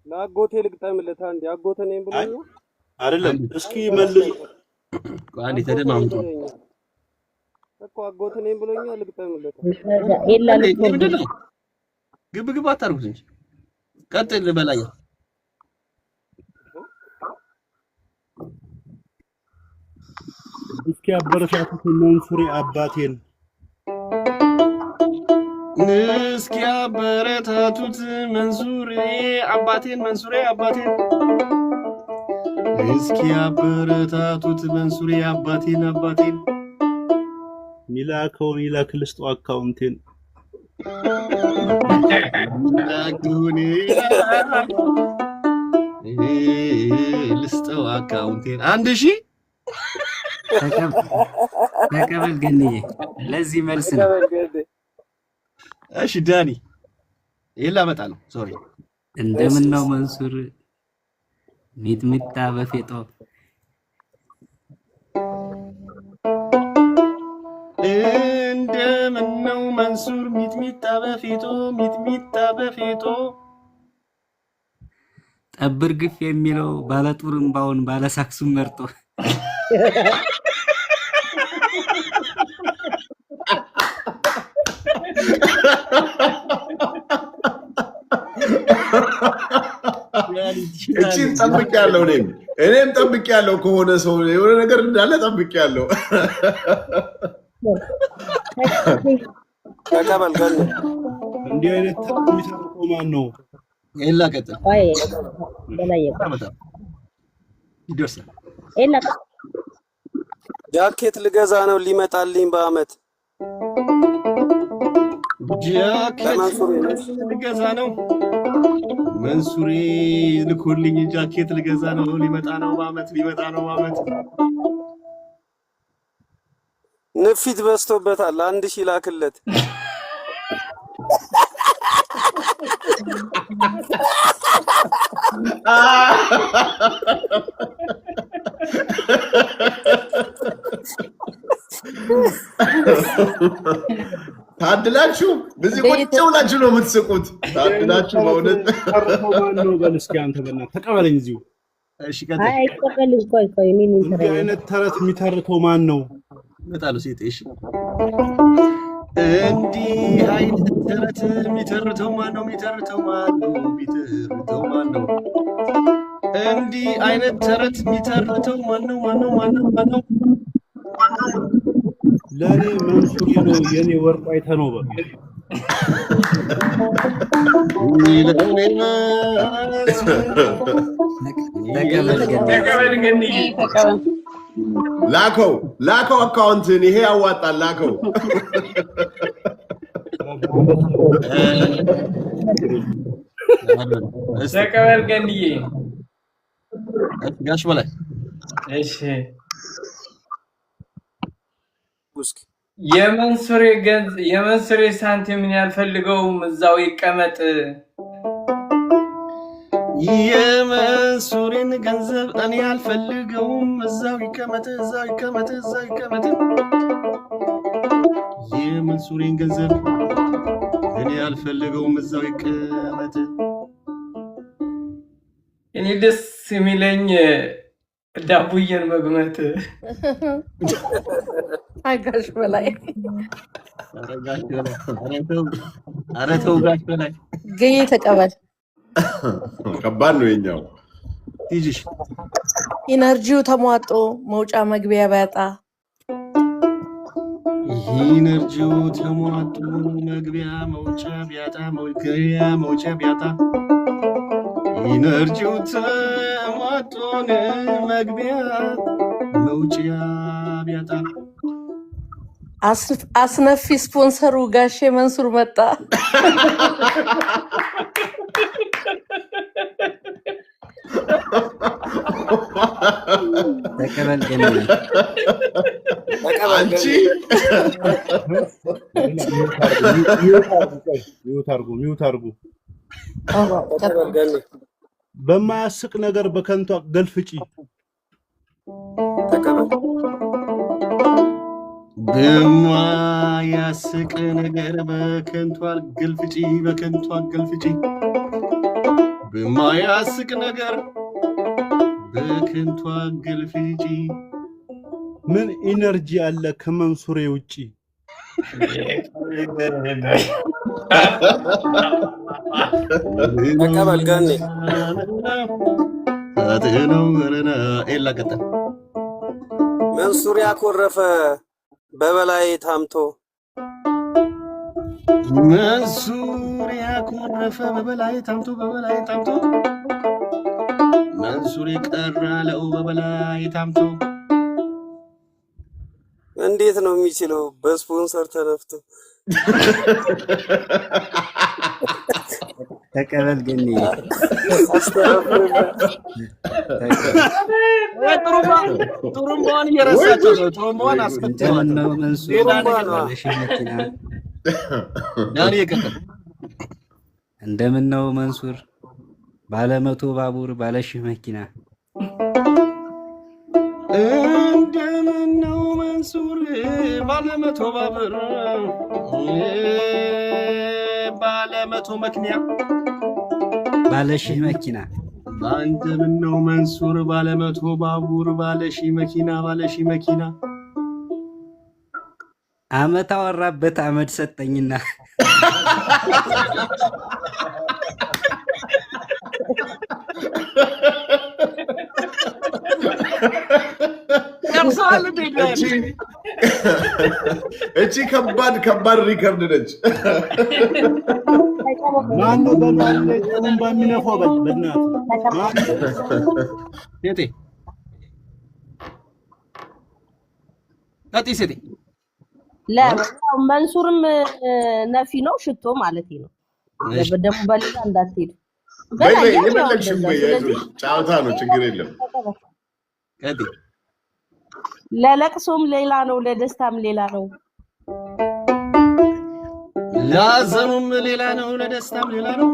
ለአጎቴ ልግጠምለት አንዴ አጎቴ ነኝ ብሎኝ አይደለም እስኪ መልስ አንዴ ተደማምጡ እኮ አጎቴ ነኝ ብሎኛል ልግጠምለት ኤላ ግብ አታርጉት እንጂ ቀጥል በላይ እስኪ አበረታቱት መንሱሬ አባቴን እስኪ አበረታቱት መንሱሬ አባቴን እስኪ አበረታቱት መንሱሬ አባቴን ሚላከውን ይላክልስጦ አካውንቴን ዳጉኔ ልስጠው አካውንቴን 1000 ተቀበል ገንዬ ለዚህ መልስ ነው። እሺ ዳኒ ይላ መጣለው ሶሪ እንደምን ነው መንሱር ሚጥሚጣ በፌጦ እንደምን ነው መንሱር ሚጥሚጣ በፌጦ ጠብር ግፍ የሚለው ባለጡርምባውን ባለሳክሱን መርጦ እቺን ጠብቄያለሁ እኔም ጠብቄያለሁ ከሆነ ሰው የሆነ ነገር እንዳለ ጠብቄያለሁ ተቀበል ገን እንዲህ አይነት የሚሰርቀው ማን ነው ኤላ ቀጥል አይ በላየ ይደርሳል ኤላ ጃኬት ልገዛ ነው ሊመጣልኝ በአመት ጃኬት ልገዛ ነው መንሱሬ ልኮልኝ ጃኬት ልገዛ ነው ሊመጣ ነው በአመት ንፊት በስቶበታል 1000 ላክለት ታድላችሁ በዚህ ቁጭ ብላችሁ ነው የምትስቁት ታድላችሁ በእውነት ማን ነው በል እስኪ አንተ በእናትህ ተቀበለኝ እዚሁ እሺ ቀጥል አይ ተቀበል ቆይ እኔ ምን እንዲህ አይነት ተረት የሚተርከው ማን ነው መጣሉ ሴት እሺ እንዲህ አይነት ተረት የሚተርተው ማን ነው እንዲህ አይነት ተረት የሚተርተው ማን ነው ለኔ መንሱር ነው የኔ ወርቅ አይተ ነው በቃ ተቀበል ገኒ ላከው አካውንትን ይሄ ያዋጣል ላከው ተቀበል ገኒዬ ጋሽ በላይ እሺ የመንሱሬ ሳንቲምን ያልፈልገውም እዛው ይቀመጥ የመንሱሬን ገንዘብ እኔ አልፈልገውም እዛው ይቀመጥ የመንሱሬን ገንዘብ እኔ አልፈልገውም እዛው ይቀመጥ እኔ ደስ የሚለኝ ዳቡየን መግመት ጋሽ በላይ ኧረ ተው ጋሽ በላይ ገኝ ተቀበል ከባድ ነው የኛው ትይጅሽ ኢነርጂው ተሟጦ መውጫ መግቢያ ቢያጣ ኢነርጂው ተሟጦ መግቢያ መውጫ ቢያጣ ኢነርጂው ተሟጦ መግቢያ መውጫ ቢያጣ አስነፊ ስፖንሰሩ ጋሼ መንሱር መጣ ተቀበል ገኒ አንቺ ሚውት አርጉ በማያስቅ ነገር በከንቱ ገልፍጪ በማያስቅ ነገር በከንቱ አገልፍጪ በማያስቅ ነገር በከንቱ አገልፍጪ ምን ኢነርጂ አለ ከመንሱሬ ውጪ ተቀበል ገኒ አጥነው ወረና ኤላ ቀጥል መንሱር ያኮረፈ በበላይ ታምቶ መንሱር ያኮረፈ በበላይ ታምቶ መንሱር ቀራለው በበላይ ታምቶ እንዴት ነው የሚችለው በስፖንሰር ተነፍቶ ተቀበል ግን ጥሩምባውን እየረሳቸው ነው። ጥሩምባውን አስከትለዋል። ነው መንሱር መኪና ዳኒ ይቀጥል። እንደምን ነው መንሱር ባለመቶ ባቡር ባለሺህ መኪና እንደምን ነው መንሱር ባለመቶ ባቡር ባለመቶ መኪና ባለሺህ መኪና እንደምን ነው መንሱር ባለመቶ ባቡር ባለሺህ መኪና አመት አወራበት አመድ ሰጠኝና እቺ ከባድ ሪከርድ ነች። ማነው በማለ ጥሩምባ የሚነፋው? በእናትህ ሴቴ ቀጥይ ሴቴ። መንሱርም ነፊ ነው ሽቶ ማለት ነው። ደግሞ በሌላ እንዳትሄዱ የመለክሽም ጫወታ ነው፣ ችግር የለም። ቀጥይ። ለለቅሶም ሌላ ነው፣ ለደስታም ሌላ ነው። ለሐዘኑም ሌላ ነው፣ ለደስታም ሌላ ነው።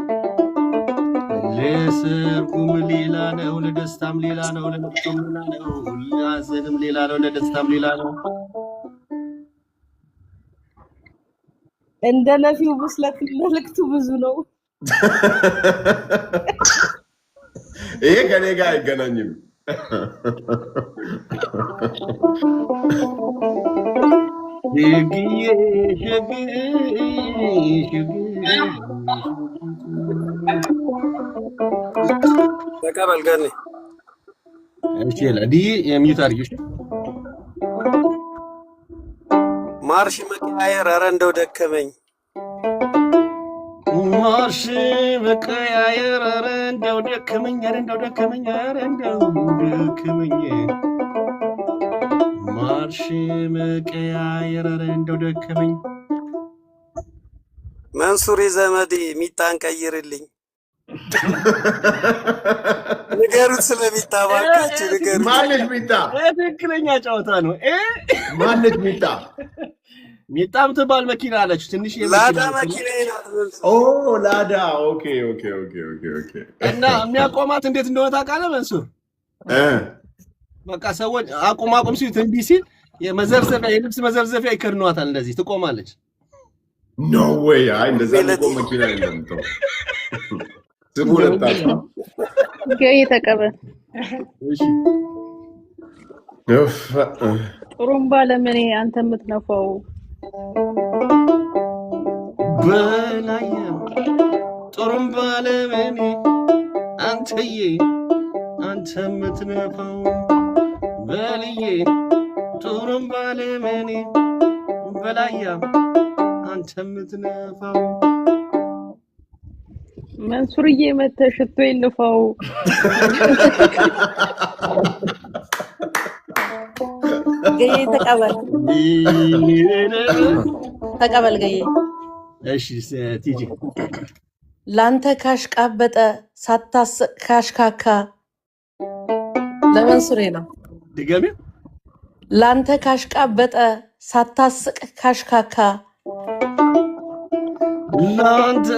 ለሰርጉም ሌላ ነው፣ ለደስታም ሌላ ነው። ለለቅሶም ሌላ ነው፣ ለሐዘንም ሌላ ነው፣ ለደስታም ሌላ ነው። እንደ ነፊው ብስለት መልክቱ ብዙ ነው። ይሄ ከኔ ጋር አይገናኝም። ተቀበል ገኒ። እሺ ለዲ የሚዩት አድርጊሽ። ማርሽ መቀያየር፣ ኧረ እንደው ደከመኝ። ማርሽ መቀያየር፣ ኧረ እንደው ደከመኝ፣ ኧረ እንደው ደከመኝ፣ ኧረ እንደው ደከመኝ። ማርሽ መቀያየር፣ ኧረ እንደው ደከመኝ። መንሱሪ ዘመዴ ሚጣን ቀይርልኝ። ንገሩት ስለሚጣ ባካችሁ ንገሩት። ማነች ሚጣ? ትክክለኛ ጨዋታ ነው። ማነች ሚጣ? ሚጣም ትባል መኪና አለች። ትንሽ ላዳ መኪና ናት። ኦ ላዳ። ኦኬ። እና የሚያቆማት እንዴት እንደሆነ ታውቃለህ መንሱር? በቃ ሰዎች አቁም ሲል ትንቢ ሲል የመዘርዘፊያ የልብስ መዘርዘፊያ ይከድኗታል። እንደዚህ ትቆማለች። ኖ ዌይ። አይ እንደዛ ነው መኪና የለም። ተው ስሙ ለጣጣ ገይ ተቀበል። እሺ ጥሩምባ ለምን አንተ የምትነፋው? በላየ ጥሩምባ ለምን አንተዬ አንተ የምትነፋው? በልዬ ጥሩምባ ለምን በላያ አንተ የምትነፋው? መንሱርዬ መተህ ሽቶ ይልፋው። ገይ ተቀበል ገይ። እሺ ቲጂ ላንተ ካሽቃበጠ ሳታስቅ ካሽካካ ለመንሱሬ ነው። ድገሚ። ላንተ ካሽቃበጠ ሳታስቅ ካሽካካ ላንተ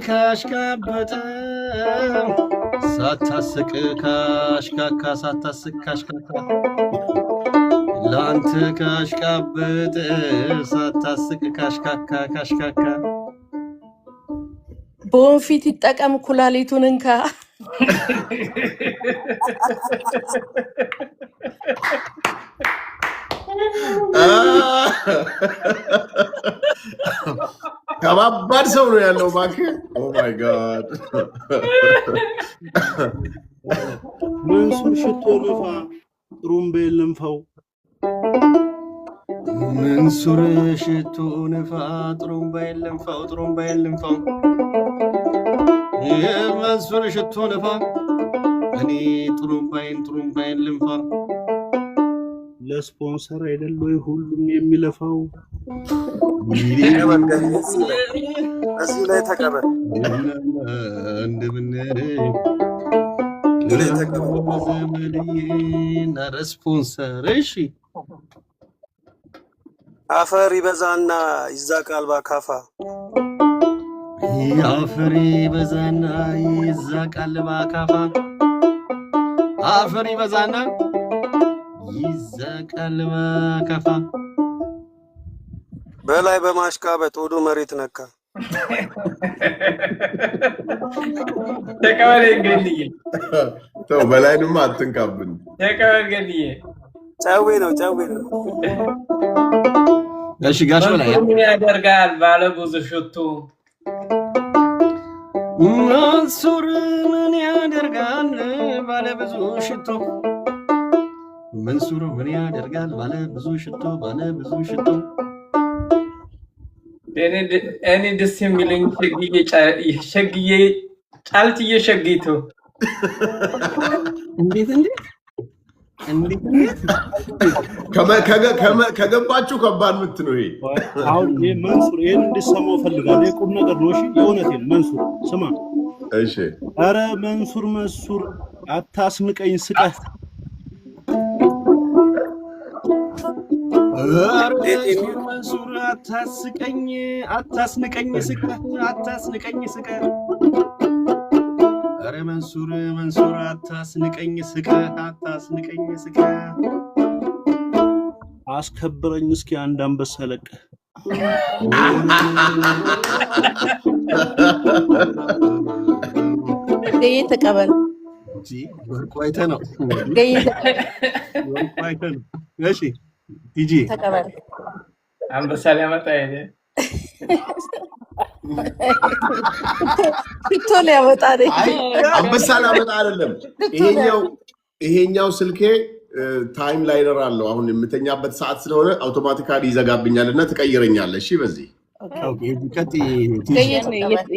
ካሽቃበጠ ሳታስቅ ካሽካካ ሳታስቅ ካሽካካ ላንተ ካሽቃበጠ ሳታስቅ ካሽካካ ካሽካካ በወንፊት ይጠቀም ኩላሊቱን እንካ። ከባባድ ሰው ነው ያለው እባክህ። ኦ ማይ ጋድ። መንሱር ሽቶ ንፋ፣ ጥሩምቤ ልንፋው። መንሱር ሽቶ ንፋ፣ ጥሩምባ ልንፋው፣ ጥሩምባ ልንፋው። መንሱር ሽቶ ንፋ፣ እኔ ጥሩምባይን ልንፋ። ለስፖንሰር አይደል ወይ ሁሉም የሚለፋው? ተቀበል ገኒ እዚህ ላይ ተቀበል እንደምን ላይ ተቀበል ዘመድዬና ስፖንሰር እሺ አፈር ይበዛና ይዛቃል ባካፋ አፈር ይበዛና ይዛቃል ባካፋ አፈር ይበዛና ይዛቃል ባካፋ በላይ በማሽቃበጥ ወዱ መሬት ነካ ተቀበል ገንዬ ተው በላይንማ አትንካብን ተቀበል ገንዬ ጫዌ ነው እሺ ጋሽ በላይ ምን ያደርጋል ባለ ብዙ ሽቱ መንሱር ምን ያደርጋል ባለ ብዙ ሽቶ መንሱር ምን ያደርጋል ባለ ብዙ ሽቶ እኔ ደስ የሚለኝ ሸግዬ ጫልትዬ ሸግይቶ እንዴት ከገባችሁ ከባድ ምት ነው ይሄ አሁን መንሱር ይሄን እንድሰማው ፈልጋለሁ የቁም ነገር ነው እሺ የእውነቴን መንሱር ስማ እሺ አረ መንሱር አታስንቀኝ ስቀህ መንሱር አታስንቀኝ ስቀህ አረ መንሱር አታስንቀኝ ስቀህ አስከብረኝ እስኪ አንድ አንበሳ ለቀህ ገይ ተቀበል ወርቋይተ ነው እሺ ቲጂ ተቀበል አንበሳ ሊያመጣ ሄደ ሽቶ ሊያመጣ አንበሳ ሊያመጣ አይደለም ይሄኛው ስልኬ ታይም ላይነር አለው አሁን የምተኛበት ሰዓት ስለሆነ አውቶማቲካሊ ይዘጋብኛልና ትቀይረኛለህ እሺ በዚህ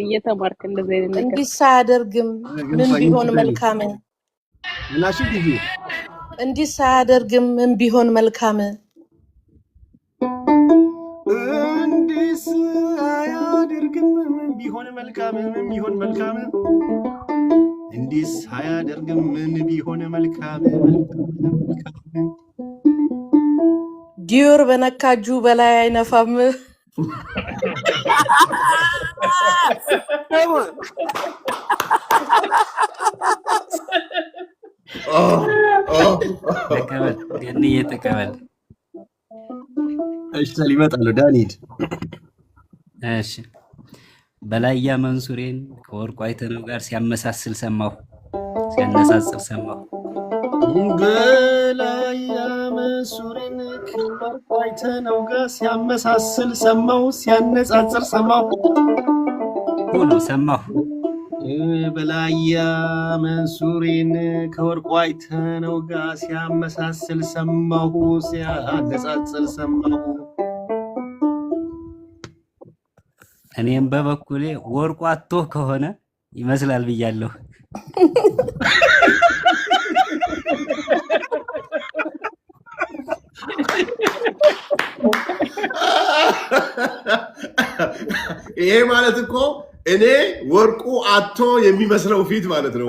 እየተማርክ እንደዚህ አይነት ነገር እንዲህ ሳያደርግም ምን ቢሆን መልካም ምናሽ ቲጂ እንዲህ ሳያደርግም ምን ቢሆን መልካም እንዲህ ሳያደርግም ምን ቢሆን መልካም እንዲህ ሳያደርግም ምን ቢሆን መልካም ዲዮር በነካጁ በላይ አይነፋም ተቀበል ገንዬ ተቀበል እሺ ሊመጣለው ዳኒድ እሺ በላያ መንሱሬን ከወርቁ አይተነው ጋር ሲያነጻጽር ሰማሁ በላያ መንሱሬን ከወርቁ አይተነው ጋር ሲያነጻጽር ሰማሁ ሁሉ ሰማሁ በላያ መንሱሬን ከወርቁ አይተነው ጋር ሲያነጻጽር ሰማሁ እኔም በበኩሌ ወርቁ አጥቶ ከሆነ ይመስላል ብያለሁ ይሄ ማለት እኮ እኔ ወርቁ አጥቶ የሚመስለው ፊት ማለት ነው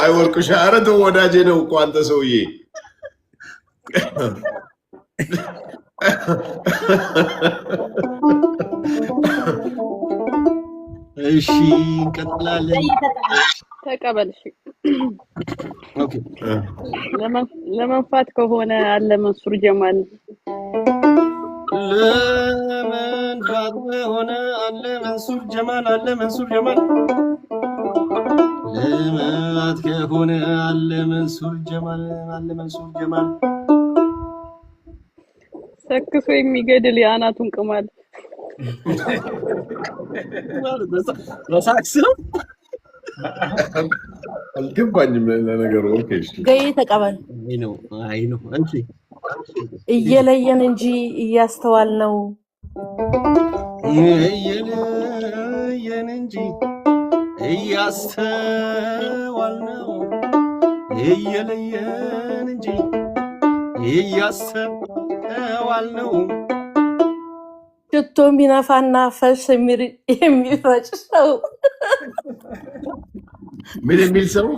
አይ ወርቁ ሻረቶ ወዳጄ ነው እኮ አንተ ሰውዬ እሺ እንቀጥላለን ተቀበል እሺ ኦኬ ለመንፋት ከሆነ አለ መንሱር ጀማል ለመንፋት ከሆነ አለ መንሱር ጀማል ለመንፋት ከሆነ አለ መንሱር ጀማል ሰክሶ የሚገድል የአናቱን ቅማል በሳክስ ነው አልገባኝም ለነገሩ ኦኬ እሺ ገይ ተቀበል አይ ነው አንቺ እየለየን እንጂ እያስተዋል ነው እየለየን እንጂ እያስተዋል ነው እየለየን እንጂ እያሰበዋል ነው ሽቶ የሚነፋና ፈስ የሚረጭ ሰው ምን የሚል ሰው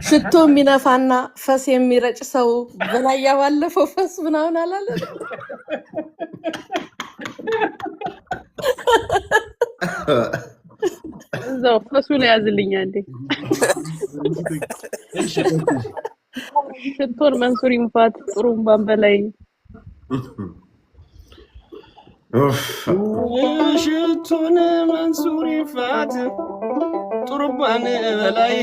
ሽቶ የሚነፋና ፈስ የሚረጭ ሰው በላይ ያባለፈው ፈስ ምናምን አላለ እዛው ፈሱ ላይ ያዝልኛ እንዴ ሽቶን መንሱር ይንፋት ጥሩምባን በላይ ሽቶን መንሱር ይንፋት ጥሩምባን በላይ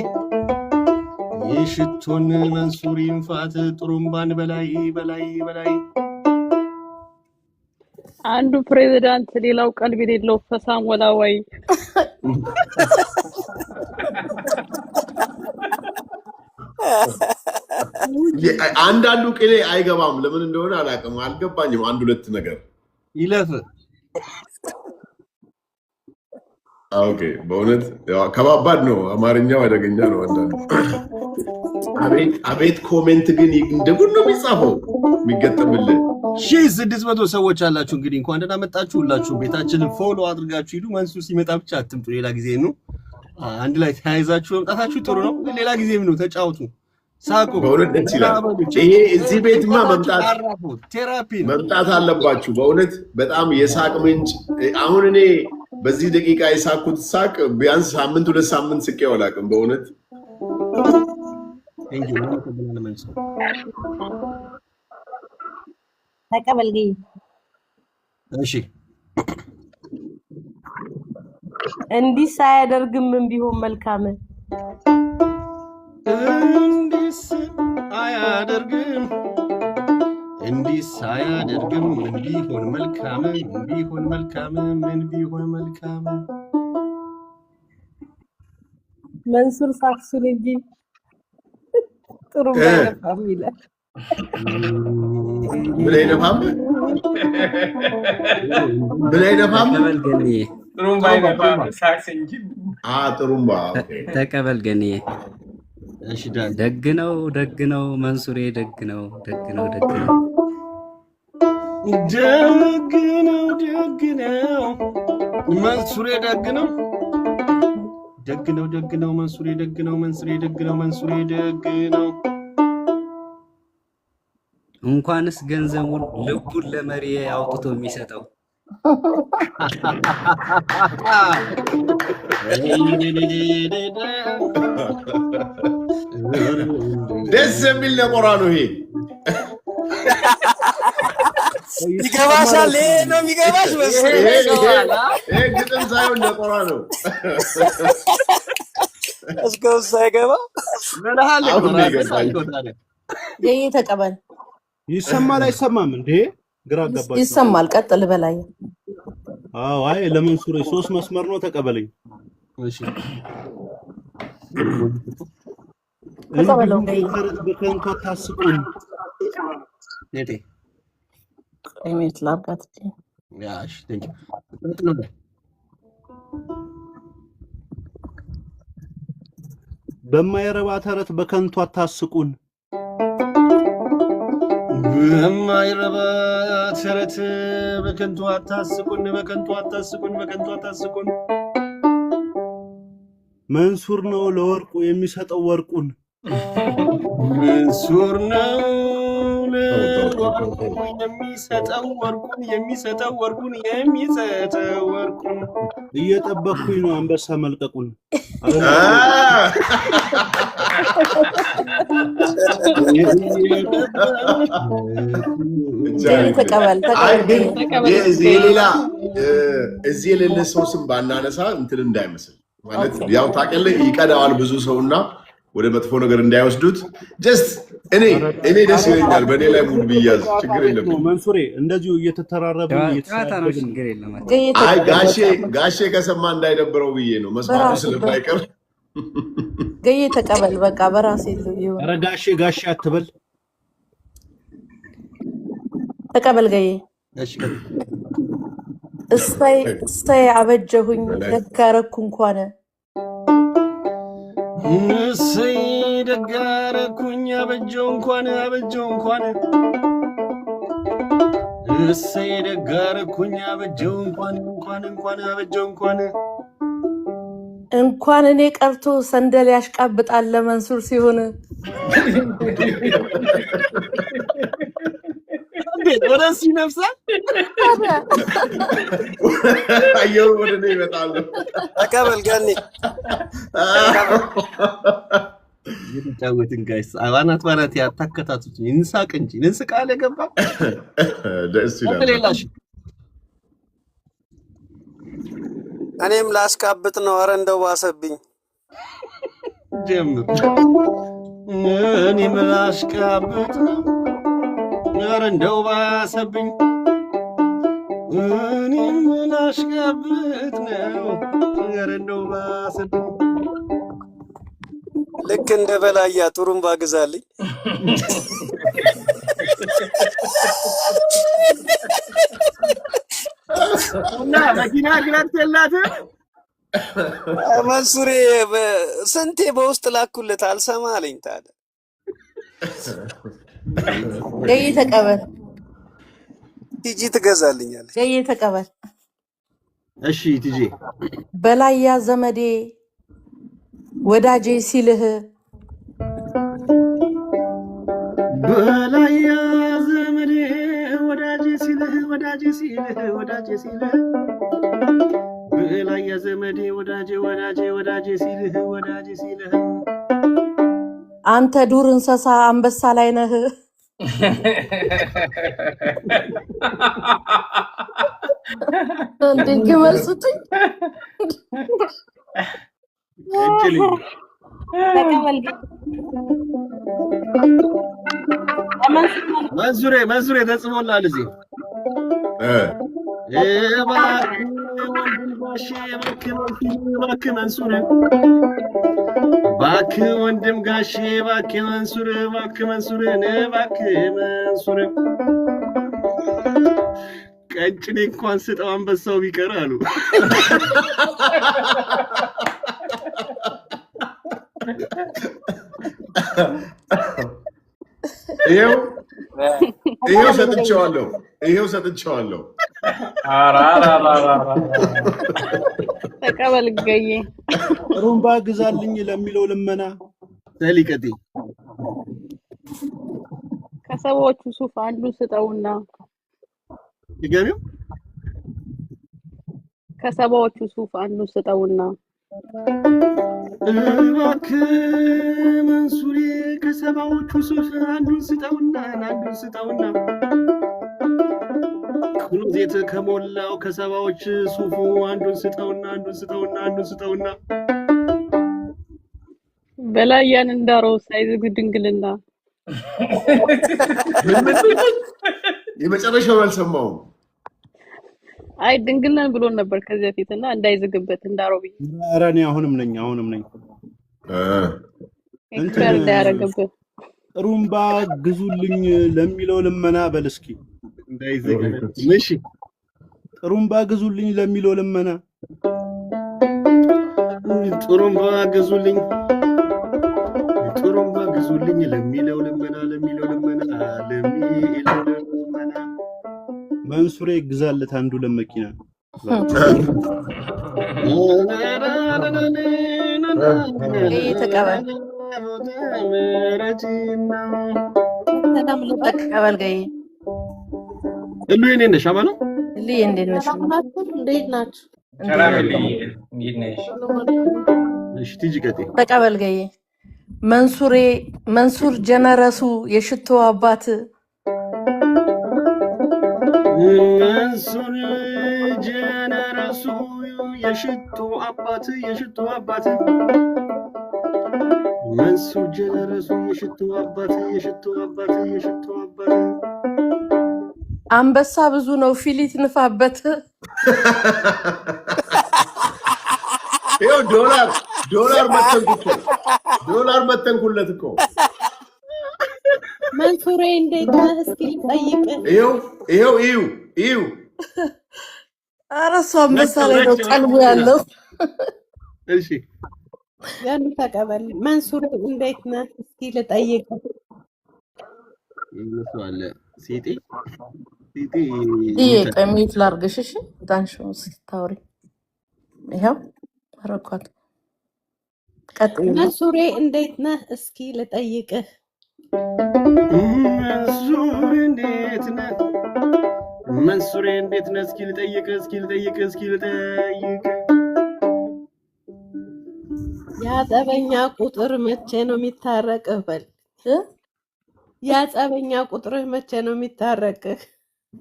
የሽቶን መንሱር ይንፋት ጥሩምባን በላይ በላይ አንዱ ፕሬዝዳንት ሌላው ቀልብ የሌለው ፈሳም ወላዋይ አንዳንዱ ቅኔ አይገባም ለምን እንደሆነ አላውቅም አልገባኝም አንድ ሁለት ነገር ይለፍ ኦኬ በእውነት ከባባድ ነው አማርኛው አደገኛ ነው አንዳንዱ አቤት ኮሜንት ግን እንደጉድ ነው የሚጻፈው የሚገጠምልህ 1600 ሰዎች አላችሁ እንግዲህ እንኳን ደህና መጣችሁ ሁላችሁ ቤታችንን ፎሎ አድርጋችሁ ሂዱ መንሱር ሲመጣ ብቻ አትምጡ ሌላ ጊዜ ነው አንድ ላይ ተያይዛችሁ መምጣታችሁ ጥሩ ነው ሌላ ጊዜም ነው ተጫውቱ ሳቁ በእውነት ደስ ይላል ይሄ እዚህ ቤትማ መምጣት አለባችሁ በእውነት በጣም የሳቅ ምንጭ አሁን እኔ በዚህ ደቂቃ የሳቁት ሳቅ ቢያንስ ሳምንት ሁለት ሳምንት ስቄው አላውቅም በእውነት ተቀበል ገይ እሺ እንዲህ ሳያደርግም ምን ቢሆን መልካም እንዲህ ሳያደርግም ምን ቢሆን መልካም መንሱር ሳክሱን እንጂ ጥሩ ባይነፋም ይላል ምን አይነፋም ጥሩምባ አይነፋም ሳክስ እንጂ ጥሩምባ ተቀበል ገኔ እሺ ደግ ነው መንሱሬ ደግ ነው መንሱሬ ደግ ነው እንኳንስ ገንዘቡን ልቡን ለመሪ አውጥቶ የሚሰጠው ደስ የሚል ነቆራ ነው ይሄ ይገባሻል ነው የሚገባሽ መሰለኝ ይሄ ግጥም ሳይሆን ነቆራ ነው እስከው ሳይገባ ገይ ተቀበል ይሰማል አይሰማም እንዴ ግራ ገባኝ ይሰማል ቀጥል በላይ አይ ለመንሱር ሶስት መስመር ነው ተቀበለኝ እሺ ተቀበለው ገይ በከንቱ ታስቁን ነቴ አይሜት ላርጋት ያሽ ቴንክ በማይረባ ተረት በከንቱ አታስቁን በማይረባ ተረት በከንቱ አታስቁን መንሱር ነው ለወርቁ የሚሰጠው ወርቁን መንሱር ነው ለወርቁ የሚሰጠው ወርቁን እየጠበቅኩኝ ነው አንበሳ መልቀቁን ተቀበል እዚህ የሌለ ሰው ስም ባናነሳ እንትን እንዳይመስል ማለት ያው ታቀለ ይቀዳዋል ብዙ ሰውና ወደ መጥፎ ነገር እንዳይወስዱት ጀስት እኔ ደስ ይለኛል በኔ ላይ ሙሉ ቢያዝ ችግር የለም መንሱሬ እንደዚሁ እየተተራረበ አይ ጋሼ ከሰማ እንዳይደብረው ብዬ ነው መስማቱ ስለማይቀር ገይ ተቀበል በቃ በራሴ ይሁን ኧረ ጋሼ አትበል ተቀበል ገይ እሺ እስታይ አበጀሁኝ ደጋረኩ እንኳን እሰይ ደጋረኩኝ አበጀው እንኳን እሰይ ደጋረኩኝ አበጀው እንኳን አበጀው እንኳን እኔ ቀርቶ ሰንደል ያሽቃብጣል ለመንሱር ሲሆን እንዴት ወደሱ ይነፍሳል አየው ወደ እኔ ይመጣል ተቀበል ገኒ ይጫወትን ጋይስ አዋናት ያታከታቱት እንሳቅ እንጂ እንስቃለ ገባ ደስ ይላል ሌላሽ እኔም ላስቃብጥ ነው ኧረ እንደው ባሰብኝ ጀምር እኔም ላስቃብጥ ነው ኧረ እንደው ባሰብኝ እኔም ላስቃብጥ ነው ኧረ እንደው ባሰብኝ ልክ እንደ በላያ ጥሩምባ ግዛልኝ እና መኪና ግራት የላት መንሱሬ ስንቴ በውስጥ ላኩለት አልሰማ አለኝ ታዲያ ገይ ተቀበል ቲጂ ትገዛልኛለች ገይ ተቀበል እሺ ቲጂ በላያ ዘመዴ ወዳጄ ሲልህ በላያ ዘመዴ ወዳጄ ሲልህ በላያ ዘመዴ ወዳጄ ሲልህ አንተ ዱር እንስሳ አንበሳ ላይ ነህ እንዴ መልሱትኝ መንሱሬ ተጽፎላል እዚህ እባክህ ወንድም ጋሼ እባክህ መንሱር ቀጭኔ እንኳን ስጠው አንበሳው ቢቀር አሉ ይሄው ሰጥቼዋለሁ ተቀበል ገዬ ጥሩምባ ግዛልኝ ለሚለው ልመና ተሊቀቲ ከሰዎቹ ሱፍ አንዱ ስጠውና ይገሚው ከሰዎቹ ሱፍ አንዱ ስጠውና እባክህ መንሱሬ ከሰባዎቹ ሱፍ አንዱን ስጠውና ክሎዜት ከሞላው ከሰባዎች ሱፉ አንዱን ስጠውና በላያን እንዳሮ ሳይዝግ ድንግልና የመጨረሻው አልሰማውም አይ ድንግልና ብሎ ነበር ከዚህ በፊትና እንዳይዝግበት እንዳሮብ ኧረ እኔ አሁንም ነኝ እንትን እንዳያረጋግበት ጥሩምባ ግዙልኝ ለሚለው ልመና በልስኪ እንዳይዝግበት እሺ ጥሩምባ ግዙልኝ ለሚለው ልመና ጥሩምባ ግዙልኝ ለሚለው ልመና መንሱሬ ግዛለት አንዱ ለመኪና ተቀበል ተቀበል ገይ እሉ የኔ ነሽ አማኑ እሊ እንዴት ነሽ እንዴት ናችሁ እሺ ቲጂ ቀጤ ተቀበል ገይ መንሱር ጀነረሱ የሽቶ አባት መንሱር ጀነረሱ የሽቶ አባት መንሱር ጀነረሱ የሽቶ አባት አንበሳ ብዙ ነው ፊሊት ንፋበት ይሄው ዶላር መተንኩለት እኮ መንሱሬ እንዴት ነህ እስኪ ጠይቅ ይሄው ኧረ እሱ አንበሳ ላይ ነው ቀልቡ ያለው እሺ ያን ተቀበል መንሱሬ እንዴት ነህ እስኪ ልጠይቅ ይመስላል ሴጤ ይሄ ቀሚት ላርግሽ እሺ ዳንሽ ስታወሪ ይሄው አረኳት ቀጥይ መንሱሬ እንዴት ነህ እስኪ ልጠይቅህ መንሱሬ እንዴት ነህ እስኪ ልጠይቅህ ያጸበኛ ቁጥር መቼ ነው የሚታረቅህ በል ያጸበኛ ቁጥር መቼ ነው የሚታረቅህ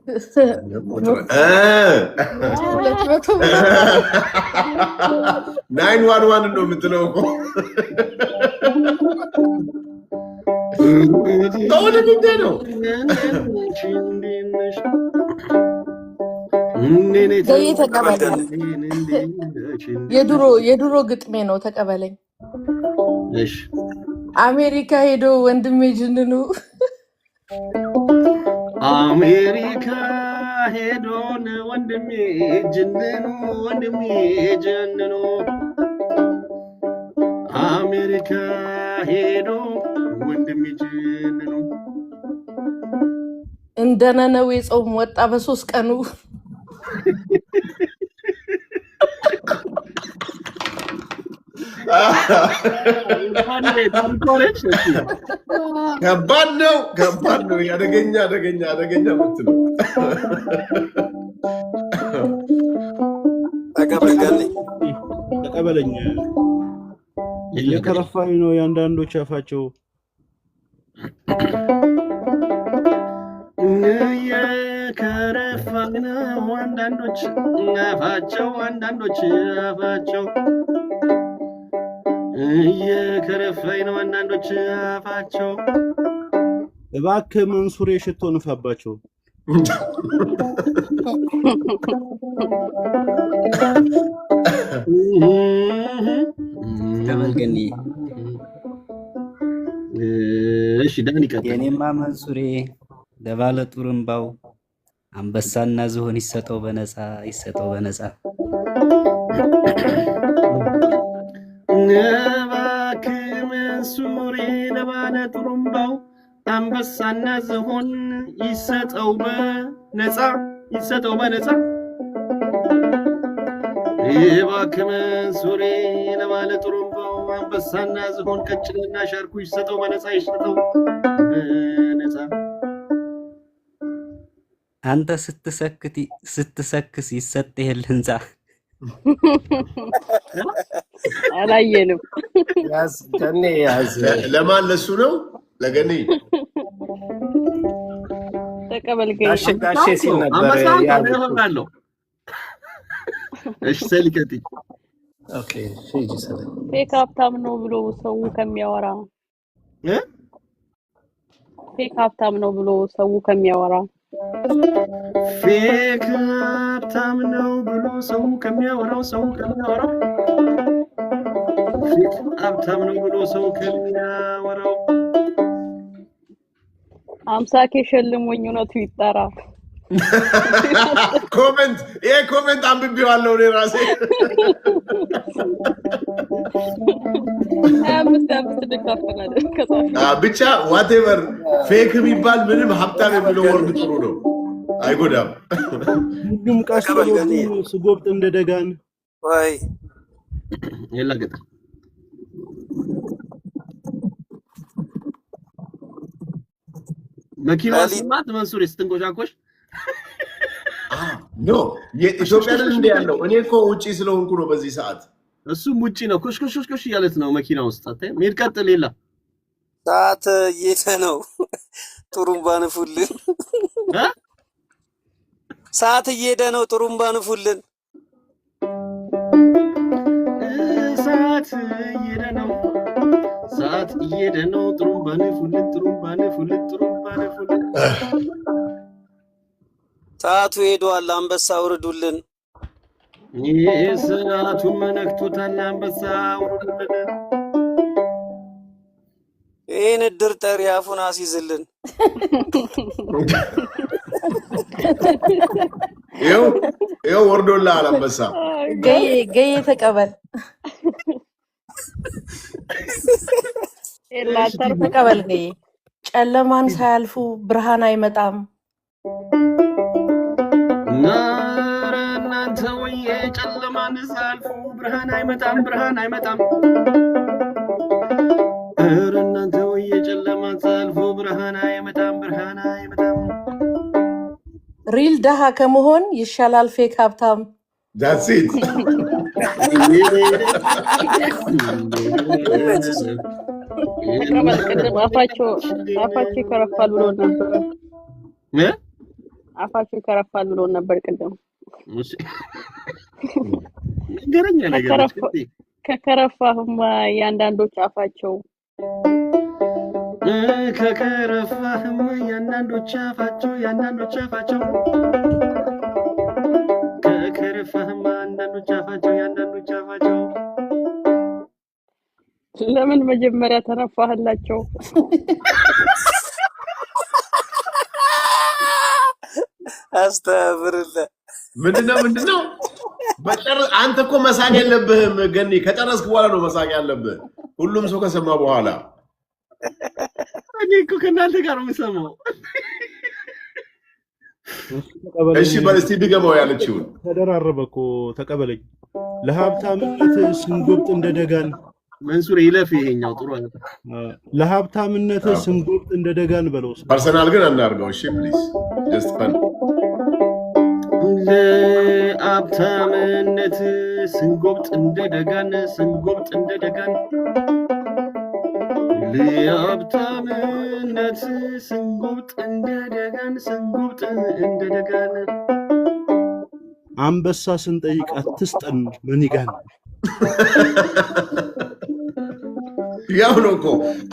911 ነው የምትለው እኮ ታውደ ግዴ ነው ገይ ተቀበለኝ የድሮ ግጥሜ ነው ተቀበለኝ እሺ አሜሪካ ሄዶ ወንድሜ ጅንኑ አሜሪካ ሄዶ ወንድሜ ጅንኑ አሜሪካ ሄዶ ወንድሜ ጅንኑ እንደነነው ጾም ወጣ በ3 ቀኑ ከባድ ነው ያደገኛ ምትለው ተቀበለኝ እየከረፋኝ ነው ያንዳንዶች አፋቸው እየከረፋኝ ነው አንዳንዶች አፋቸው እየከረፋኝ ነው አንዳንዶች አፋቸው እባክህ መንሱሬ ሽቶ ንፋባቸው ተመልገኒ እሺ ዳኒ ቀጥል የኔማ መንሱሬ ለባለ ጡርምባው አንበሳና ዝሆን ይሰጠው በነፃ እባክህ መንሱሬ ለባለ ጡርምባው አንበሳና ዝሆን ይሰጠው በነፃ እባክህ መንሱሬ ለባለ ጡርምባው አንበሳና ዝሆን ቀጭንና ሻርኩ ይሰጠው በነፃ አንተ ስትሰክስ ይሰጥህ ህንፃ አላየንም ያዝ ከኔ ያዝ ለማን ለሱ ነው ለገኔ ተቀበልገኝ ጋሼ ሲል ነበር ያለው እሺ ሰሊከቲ ኦኬ ሺጂ ሰለኝ ፌክ ሀብታም ነው ብሎ ሰው ከሚያወራ ፌክ ሀብታም ነው ብሎ ሰው ከሚያወራ ፌክ ሀብታም ነው ብሎ ሰው ከሚያወራው ፌክ ሀብታም ነው ብሎ ሰው ከሚያወራው 50K ሸልሞኝ እውነቱ ይጣራ ኮሜንት አንብቤዋለሁ እኔ ራሴ 25 ድካፍናለን ብቻ ዋቴቨር ፌክ የሚባል ምንም ሀብታም የሚለው ወርድ ጥሩ ነው አይጎዳም ሁሉም ቀስቶ ስጎብጥ እንደደጋን ወይ የላገጠ መኪና ሲማት መንሱሬ ስትንቆሻቆሽ ኖ የኢትዮጵያ እንደ ያለው እኔ እኮ ውጪ ስለሆንኩ ነው በዚህ ሰዓት እሱም ውጪ ነው ኮሽኮሽ እያለት ነው መኪና ውስጥ አታይ ምን ቀጥል ሌላ ሰዓት እየተ ነው ጥሩምባ ንፉልን ሰዓት እየሄደ ነው ጥሩምባ ንፉልን ሰዓት እየሄደ ነው ጥሩምባ ንፉልን ሰዓቱ ሄዷል አንበሳ ውርዱልን ሰዓቱ መነክቶታል አንበሳ ውርዱልን ይሄን እድር ጠሪ አፉን አስይዝልን ይኸው ወርዶልሃል አንበሳ ገይ ተቀበል ተቀበል ገይ ጨለማን ሳያልፉ ብርሃን አይመጣም ኧረ እናንተ ወዬ ጨለማን ሳልፉ ብርሃን አይመጣም ብርሃን አይመጣም ኧረ እናንተ ወዬ ጨለማን ሳልፉ ብርሃን አይመጣም ብርሃን አይመጣም ሪል ደሃ ከመሆን ይሻላል ፌክ ሀብታም That's it. አፋቸው ይከረፋል ብሎ ነበር አፋቸው ይከረፋል ብሎ ነበር ቅድም ነገረኛ ነገር ከከረፋህማ ያንዳንዶች አፋቸው ከከረፋህማ ያንዳንዶች አፋቸው ከከረፋህማ ያንዳንዶች አፋቸው ለምን መጀመሪያ ተነፋህላቸው አስተብርለ ምንድነው አንተ እኮ መሳቅ የለብህም ገኒ ከጨረስክ በኋላ ነው መሳቅ ያለብህ ሁሉም ሰው ከሰማ በኋላ እኔ እኮ ከእናንተ ጋር ነው የምሰማው እሺ በልስቲ ድገመው ያለችውን ተደራረበ እኮ ተቀበለኝ ለሀብታምነት ስንጎብጥ እንደደጋን መንሱር ይለፍ ይሄኛው ጥሩ አይደል ለሀብታምነት ስንጎብጥ እንደደጋን በለው ፐርሰናል ግን አናርገው እሺ ፕሊዝ ጀስት ፈን ለሀብታምነት ስንጎብጥ እንደደጋን ለሀብታምነት ስንጎብጥ እንደደጋን አንበሳ ስንጠይቅ አትስጠን መኒጋን ያው ነው እኮ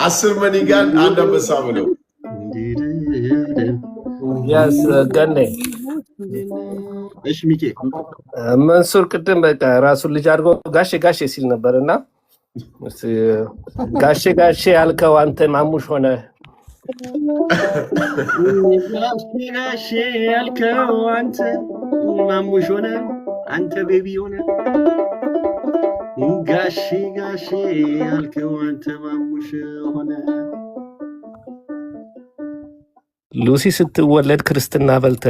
10 መኒጋን አንድ አንበሳ ብለው ያስ ገኔ እሺ ሚኬ መንሱር ቅድም በቃ ራሱን ልጅ አድርጎ ጋሼ ሲል ነበርና ጋሼ ያልከው አንተ ማሙሽ ሆነ ጋሼ ያልከው አንተ ማሙሽ ሆነ አንተ ቤቢ ሆነ ጋሼ ያልከው አንተ ማሙሽ ሆነ ሉሲ ስትወለድ ክርስትና በልተ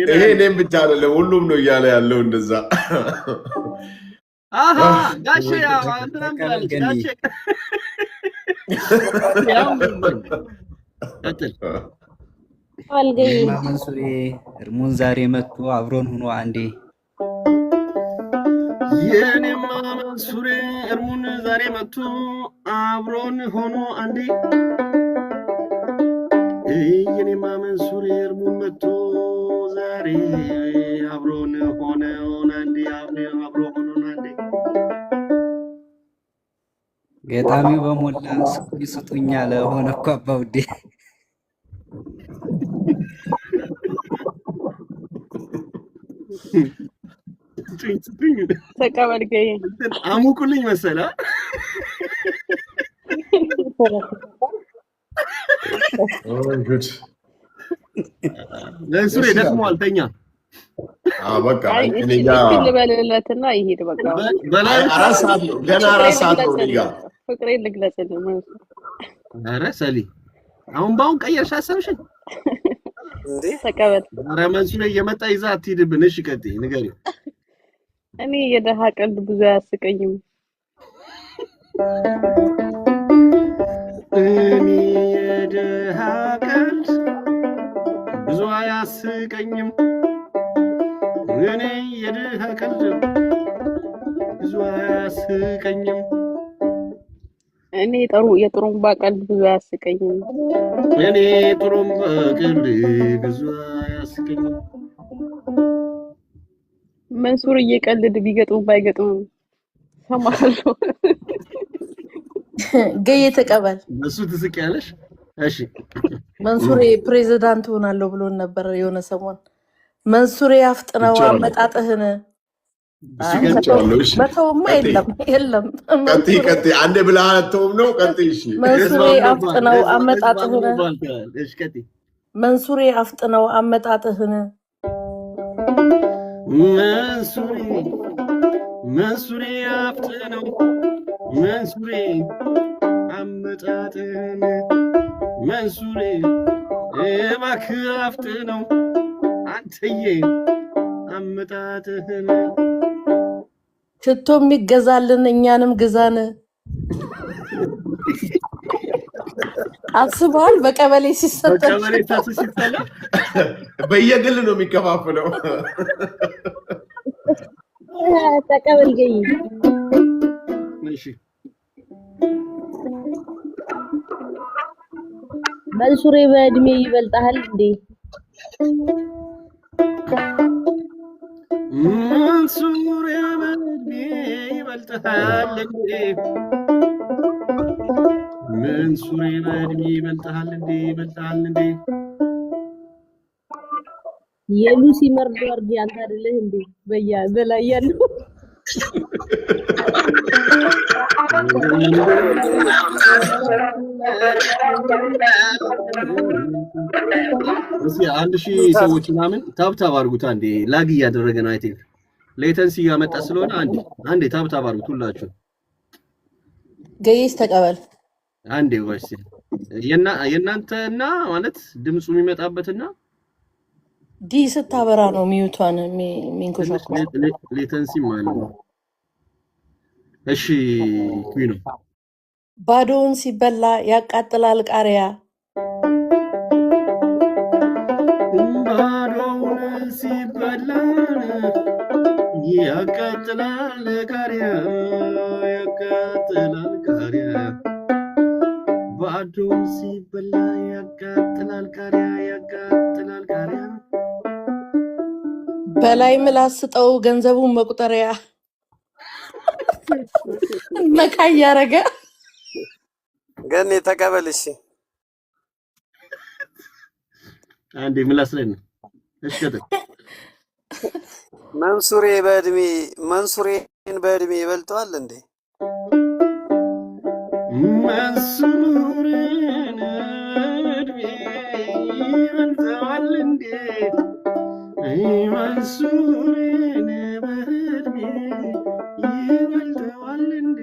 ይሄ እኔም ብቻ አይደለም ሁሉም ነው እያለ ያለው እንደዛ አሃ ጋሼ ያው አንተም ጋሼ ያው መንሱሬ እርሙን ዛሬ መጥቶ አብሮን ሆኖ አንዴ የኔማ መንሱሬ እርሙን ዛሬ መጥቶ አብሮን ሆኖ አንዴ የኔማ መንሱሬ እርሙን መጥቶ ዛሬ አብሮን ሆነ አንዴ አብሮ ሆኖ አንዴ ገጣሚው በሞላ ስጡኝ አለ ሆነ እኮ አባውዴ ተቀበል ገይ አሙቁልኝ መሰላ ለሱሬ ደክሟል ተኛ በቃ እኔ ልበልለትና ይሄድ በቃ በላይ አራት ሰዓት ነው ገና 4 ሰዓት ነው ሊጋ ፍቅሬን ልግለጽልህ ማለት ኧረ ሰሊ አሁን ባውን ቀየርሽ ሐሳብሽን እንዴ ተቀበል ኧረ መንሱሬ እየመጣ ይዛ አትሂድብን እሺ ቀጥይ ንገሪው እኔ የደሃ ቀልድ ብዙ አያስቀኝም እኔ የደሃ ቀልድ ብዙ አያስቀኝም እኔ የደሃ ቀልድ ብዙ አያስቀኝም እኔ የጥሩምባ ቀልድ ብዙ አያስቀኝም እኔ ጥሩምባ ቀልድ ብዙ አያስቀኝም መንሱር እየቀልድ ቢገጥም ባይገጥም ሰማለሁ ገይ ተቀበል እሱ ትስቂያለሽ እሺ መንሱሬ ፕሬዝዳንት ሆናለሁ ብሎ ነበር የሆነ ሰሞን መንሱሬ አፍጥነው አመጣጥህን በተውማ የለም ቀጥይ አንዴ ብለሃተውም ነው ቀጥይ እሺ መንሱሬ አፍጥነው አመጣጥህን እሺ ቀጥይ መንሱሬ አፍጥነው አመጣጥህን መንሱሬ አፍጥነው መንሱሬ አመጣጥን መንሱሬ እባክህ አፍጥነው አንተዬ አመጣጥህን ሽቶ የሚገዛልን እኛንም ግዛን አስቧል በቀበሌ ሲሰጥ በቀበሌ ሲሰጥ በየግል ነው የሚከፋፈለው ተቀበል ገይ እሺ መንሱሬ በእድሜ ይበልጣል እንዴ መንሱሬ በእድሜ ይበልጣል እንዴ መንሱሬ በእድሜ ይበልጣል እንዴ የሉሲ መርዶ አርጂ አንተ አይደለህ እንዴ በላይ ያለው እዚህ 1000 ሰዎች ምናምን ታብታብ አድርጉት አንዴ ላግ እያደረገ ነው አይቴ ሌተንሲ ያመጣ ስለሆነ አንዴ ታብታብ አድርጉት ሁላችሁ ገይስ ተቀበል አንዴ ወይስ የናንተና ማለት ድምጹ የሚመጣበትና ዲ ስታበራ ነው ሚዩቷን ሚንኮሻኮ ሌተንሲ ማለት ነው እሺ ኩይ ነው ባዶውን ሲበላ ያቃጥላል ቃሪያ ባዶውን ሲበላ ያቃጥላል ቃሪያ ባዶውን ሲበላ ያቃጥላል ቃሪያ በላይ ምላስ ስጠው ገንዘቡን መቁጠሪያ ነካ ያረጋ ገኔ ተቀበልሽ አንዴ ምላስ ላይ ነው እሺ መንሱሬን በእድሜ ይበልጣል እንዴ መንሱሬን በእድሜ ይበልጣል እንዴ መንሱሬን በእድሜ ይበልጣል እንዴ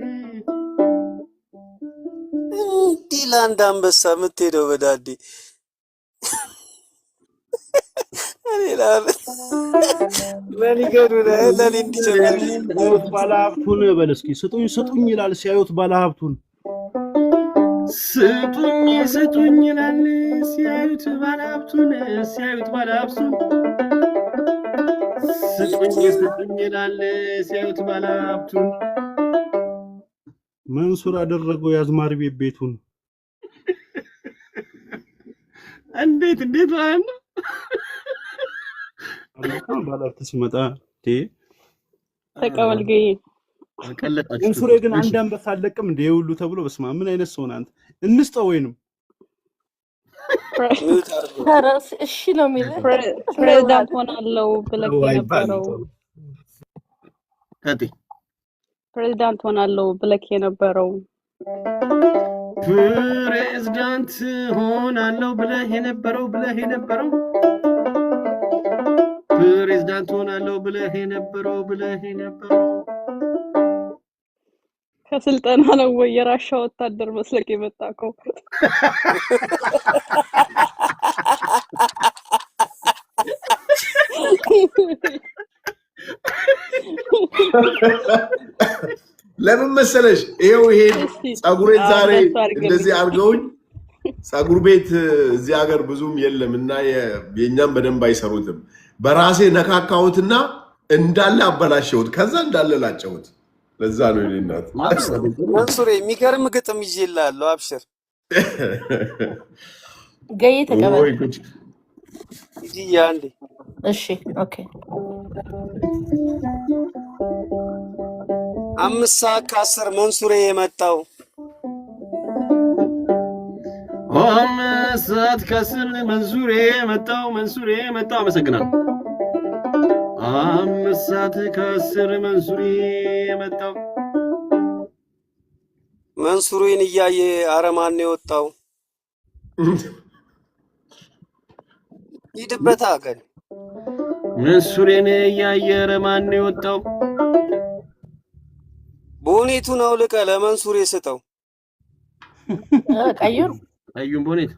ዲላንድ አንበሳ የምትሄደው በዳዲ ለኔ እንዲጀምር ባለሀብቱን በል እስኪ ስጡኝ ይላል ሲያዩት ባለሀብቱን ስጡኝ ይላል ሲያዩት ባለሀብቱን ስጡኝ ይላል ሲያዩት ባለሀብቱን መንሱር አደረገው ያዝማሪ ቤቱን እንዴት ማለት ነው ባለሀብት ሲመጣ ተቀበል ገይ መንሱሬ ግን አንድ አንበሳ አለቅም እንደ ሁሉ ተብሎ በስማ ምን አይነት ሰው ናንተ እንስጠው ወይንም እሺ ነው የሚለው ፕሬዝዳንት ሆናለሁ ብለህ የነበረው ፕሬዝዳንት ሆናለሁ ብለህ የነበረው ፕሬዝዳንት ሆናለሁ ብለህ የነበረው ፕሬዝዳንት ሆናለሁ ብለህ የነበረው ከስልጠና ነው ወይ የራሻ ወታደር መስለክ የመጣከው ለምን መሰለሽ ይሄው ጸጉሬን ዛሬ እንደዚህ አርገውኝ ጸጉር ቤት እዚህ ሀገር ብዙም የለም እና የኛም በደንብ አይሰሩትም በራሴ ነካካውትና እንዳለ አበላሸውት ከዛ እንዳለ ላጨውት ለዛ ነው እናት መንሱሬ የሚገርም ግጥም ይዤልሃለሁ አብሽር ገይ ተቀበል ያንዴ እሺ ኦኬ 5 ሰዓት ከ10 መንሱሬ የመጣው 5 ሰዓት ከ10 መንሱሬ የመጣው አመሰግናለሁ 5 ሰዓት ከ10 መንሱሬ የመጣው መንሱሬን እያየ አረማን ነው የወጣው ይድበታ አገል መንሱሬን እያየ አረማን ነው የወጣው ቦኔቱን አውልቀ ለመንሱር የሰጠው ቀይሩ አዩን ቦኔት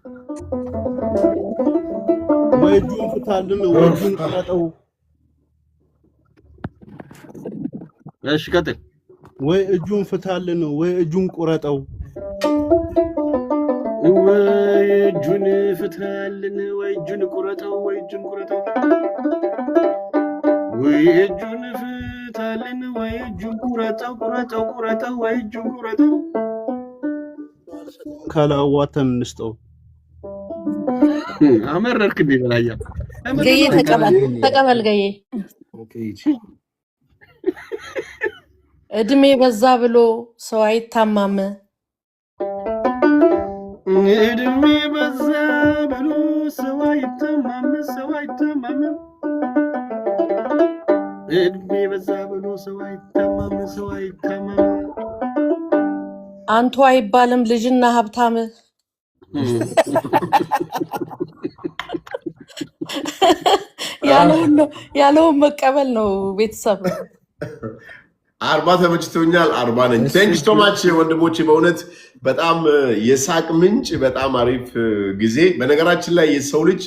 ወይ እጁን ፍታልን ወይ እጁን ቁረጠው። እሺ ቀጥል። ወይ እጁን ፍታልን ወይ እጁን ቁረጠው። ወይ እጁን ፍታልን ወይ እጁን ቁረጠው ወይ እጁን ቁረጠው ወይ እጁን ፍታልን ወይ እጁን ቁረጠው ቁረጠው ቁረጠው ወይ እጁን ቁረጠው ካላዋተን እንስጠው። አመረርክ እንዴ በላያ ገዬ ተቀበል ገዬ እድሜ በዛ ብሎ ሰው አይታማም እድሜ በዛ ብሎ ሰው አይታማም ሰው አይታማም እድሜ በዛ ብሎ ሰው አይታማም ሰው አይታማም አንቱ አይባልም ልጅና ሀብታም ያለውን መቀበል ነው ቤተሰብ 40 ተመችቶኛል 40 ነኝ ቴንክስ ሶ ማች ወንድሞቼ በእውነት በጣም የሳቅ ምንጭ በጣም አሪፍ ጊዜ በነገራችን ላይ የሰው ልጅ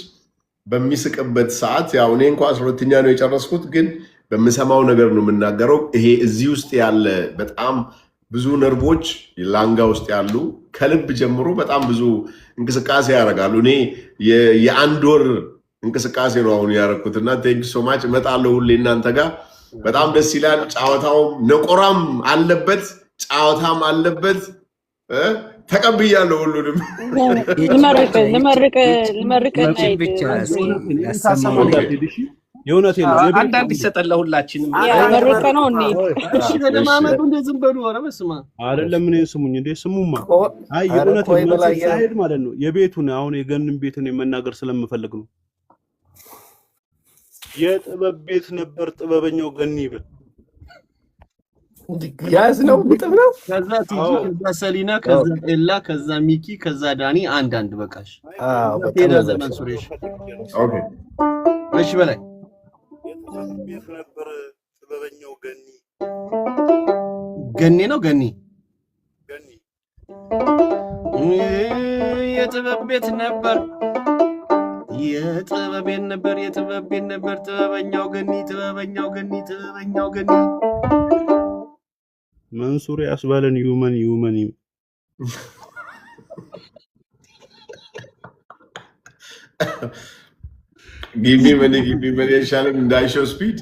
በሚስቅበት ሰዓት ያው እኔ እንኳን 12ኛ ነው የጨረስኩት ግን በመሰማው ነገር ነው የምናገረው ይሄ እዚህ ውስጥ ያለ በጣም ብዙ ነርቮች ላንጋ ውስጥ ያሉ ከልብ ጀምሮ በጣም ብዙ እንቅስቃሴ ያደርጋሉ እኔ የአንድ ወር እንቅስቃሴ ነው አሁን ያደረኩትና ቴንክስ ሶ ማች እመጣለሁ ሁሌ እናንተ ጋር በጣም ደስ ይላል ጫዋታውም ነቆራም አለበት ጫዋታም አለበት ተቀብያለሁ ሁሉንም ልመርቅ የእውነት ነው አንዳንድ ይሰጠን ለሁላችንም ያመረቀ ነው እንዴ እሺ ለማመዱ እንደዝም በሉ ኧረ በስማ አይደለም ምን ስሙኝ እንዴ ስሙማ አይ የእውነት ነው ሳይድ ማለት ነው የቤቱን አሁን የገንን ቤትን መናገር ስለምፈልግ ነው የጥበብ ቤት ነበር ጥበበኛው ገኒ ይብል ያዝ ነው ጥበብ ነው ከዛ ቲጂ ከዛ ሰሊና ከዛ ኤላ ከዛ ሚኪ ከዛ ዳኒ አንድ በቃሽ በጣም ዘመን ሱሬሽ ኦኬ እሺ በላይ የጥበብ ቤት ነበር ጥበበኛው ገኒ ነው ገኒ የጥበብ ቤት ነበር ጥበበኛው ገኒ መንሱር ያስባለን ዩመን give me money ሻለም እንዳይሾው ስፒድ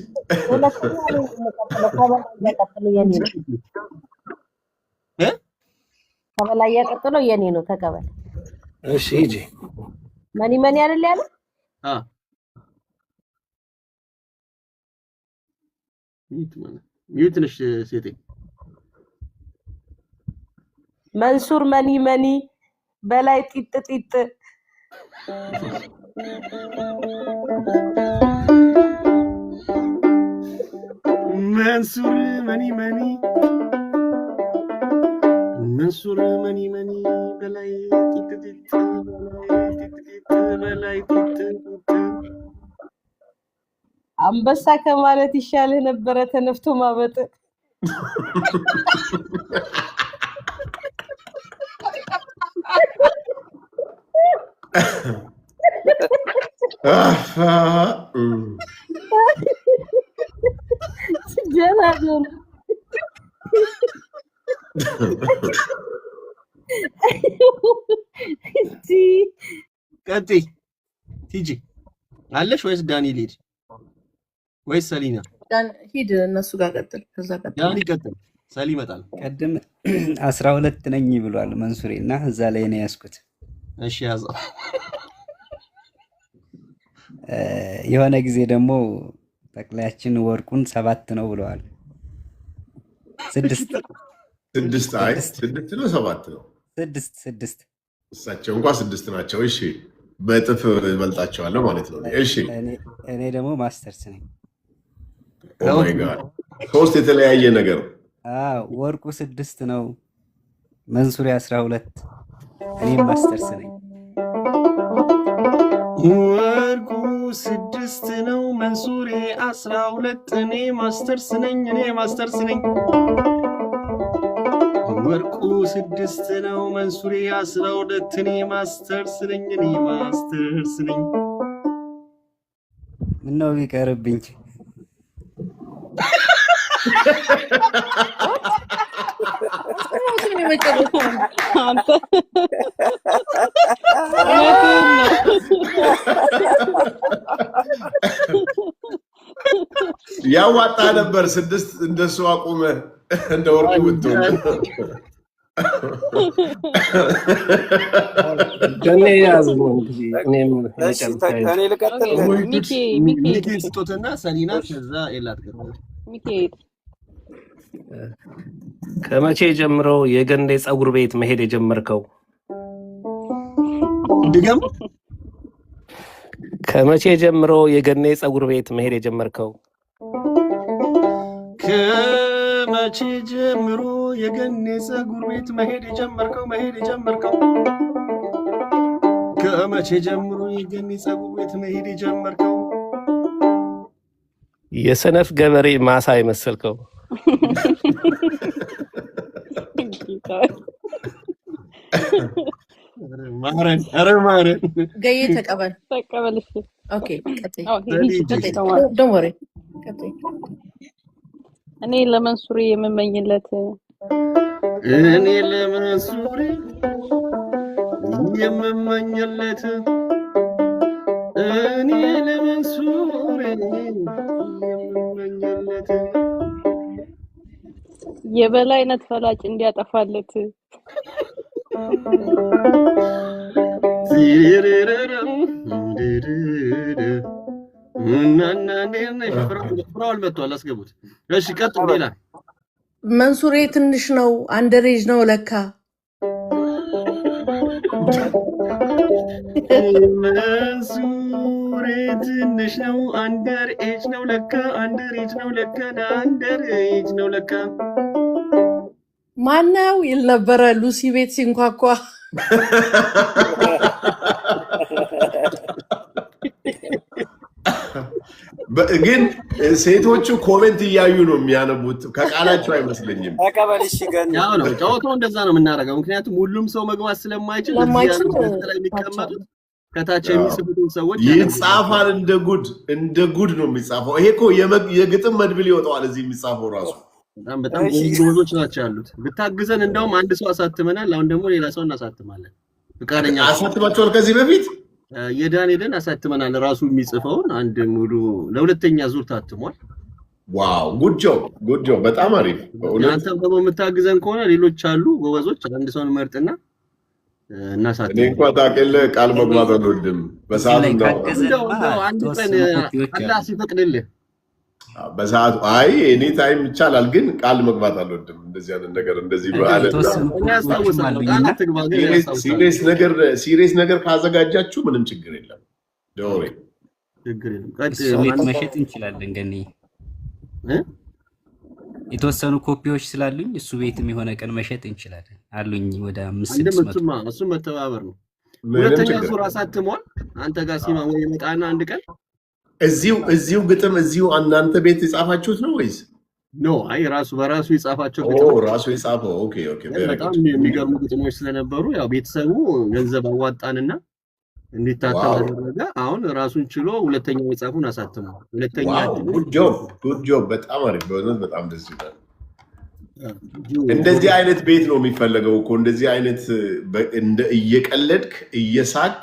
ከበላይ ያቀጥሎ የኔ ነው ተቀበል እሺ ሂጂ መኒ አይደል ያለው ሚዩት ነሽ ሴቴ መንሱር መኒ በላይ ጢጥ መንሱር መኒ በላይ ጢጥ በላይ ጢጥ አንበሳ ከማለት ይሻልህ ነበረ ተነፍቶ ማበጥ ጀናጆን ቀጥይ ቲጂ አለሽ ወይስ ዳኒ ሊድ ወይስ ሰሊና ሂድ እነሱ ጋር ቀጥል ከዛ ቀጥል ዳኒ ቀጥል ሰሊ ይመጣል ቀድም 12 ነኝ ብሏል መንሱሬና እዛ ላይ ነው ያስኩት እሺ ያዘው የሆነ ጊዜ ደግሞ ጠቅላያችን ወርቁን 7 ነው ብለዋል 6 አይ 6 ነው 7 ነው 6 እሳቸው እንኳን 6 ናቸው እሺ በጥፍ ይበልጣቸዋል ማለት ነው እሺ እኔ ደግሞ ማስተርስ ነኝ ኦ ማይ ጋድ ሶስት የተለያየ ነገር ወርቁ 6 ነው መንሱሬ 12 እኔ ማስተርስ ነኝ ወርቁ 6 ነው መንሱሬ 12 እኔ ማስተርስ ነኝ ወርቁ 6 ነው መንሱሬ 12 እኔ ማስተርስ ነኝ ምነው ቢቀርብኝ አንተ ያዋጣ ነበር 6 እንደሱ አቁመ እንደ ወርቁ ብትሆን ገኔ ያዝ ነው እንግዲህ እኔም እኔ ልቀጥል ሚኪ ስጦትና ሰሊና ከዛ ኤላት ገባ ሚኪ ከመቼ ጀምሮ የገንዴ ፀጉር ቤት መሄድ የጀመርከው? ድገም። ከመቼ ጀምሮ የገኔ ፀጉር ቤት መሄድ የጀመርከው? ከመቼ ጀምሮ የገኔ ፀጉር ቤት መሄድ የጀመርከው? ከመቼ ጀምሮ የገኔ ፀጉር ቤት መሄድ የጀመርከው? የሰነፍ ገበሬ ማሳ የመሰልከው? ማረን ገዬ ተቀበል። ተቀበልሽ። ኦኬ ቀጥይ። ዶንት ወሪ። እኔ ለመንሱሪ የምመኝለት የበላይነት ፈላጭ እንዲያጠፋለት ፍራውል መጥቷል። አስገቡት። እሺ ቀጥሉ። ሌላ መንሱሬ ትንሽ ነው አንደሬጅ ነው ለካ። መንሱሬ ትንሽ ነው አንደር ኤጅ ነው ለካ። ማነው ይል ነበረ ሉሲ ቤት ሲንኳኳ። ግን ሴቶቹ ኮሜንት እያዩ ነው የሚያነቡት፣ ከቃላቸው አይመስለኝም። ተቀበልሽ ገን ያው ነው ጨዋታው፣ እንደዛ ነው የምናደርገው። ምክንያቱም ሁሉም ሰው መግባት ስለማይችል እዚህ ላይ የሚቀመጡት ከታች የሚጽፉትን ሰዎች ይጻፋል። እንደ ጉድ ነው የሚጻፈው። ይሄ እኮ የግጥም መድብል ይወጣዋል እዚህ የሚጻፈው ራሱ። በጣም ጎበዞች ናቸው ያሉት። ብታግዘን እንደውም አንድ ሰው አሳትመናል። አሁን ደግሞ ሌላ ሰው እናሳትማለን። ፍቃደኛ አሳትማቸዋል። ከዚህ በፊት የዳንኤልን አሳትመናል። ራሱ የሚጽፈውን አንድ ሙሉ ለሁለተኛ ዙር ታትሟል። ዋው ጉድ ጆብ በጣም አሪፍ። አንተም ደግሞ የምታግዘን ከሆነ ሌሎች አሉ ጎበዞች፣ አንድ ሰውን መርጥና እናሳትም። እኔ እንኳን ታውቂያለህ ቃል መግባት አልወድም። በሰዓቱ እንደው አንድ ቀን አላህ ሲፈቅድልህ በሰዓቱ አይ ኤኒ ታይም ይቻላል፣ ግን ቃል መግባት አልወድም። እንደዚህ አይነት ነገር እንደዚህ በአለ ሲሪየስ ነገር ካዘጋጃችሁ ምንም ችግር የለም። ዶሬ ችግር የለም። ቤት መሸጥ እንችላለን። ገኒ የተወሰኑ ኮፒዎች ስላሉኝ እሱ ቤትም የሆነ ቀን መሸጥ እንችላለን አሉኝ። ወደ 500 እሱ መተባበር ነው። ሁለተኛ ዙር አሳትሟል። አንተ ጋር ሲማ ወይ ይመጣና አንድ ቀን እዚሁ ግጥም እዚሁ እናንተ ቤት የጻፋችሁት ነው ወይስ ኖ? አይ ራሱ በራሱ የጻፋቸው ግጥሞች ራሱ የጻፈው። ኦኬ በጣም የሚገርሙ ግጥሞች ስለነበሩ ያው ቤተሰቡ ገንዘብ አዋጣንና እንዲታተም አደረገ። አሁን ራሱን ችሎ ሁለተኛው የጻፉን አሳትሟል። ሁለተኛ ጉድ ጆብ በጣም አሪፍ። በእውነት በጣም ደስ ይላል። እንደዚህ አይነት ቤት ነው የሚፈለገው እኮ እንደዚህ አይነት እየቀለድክ እየሳክ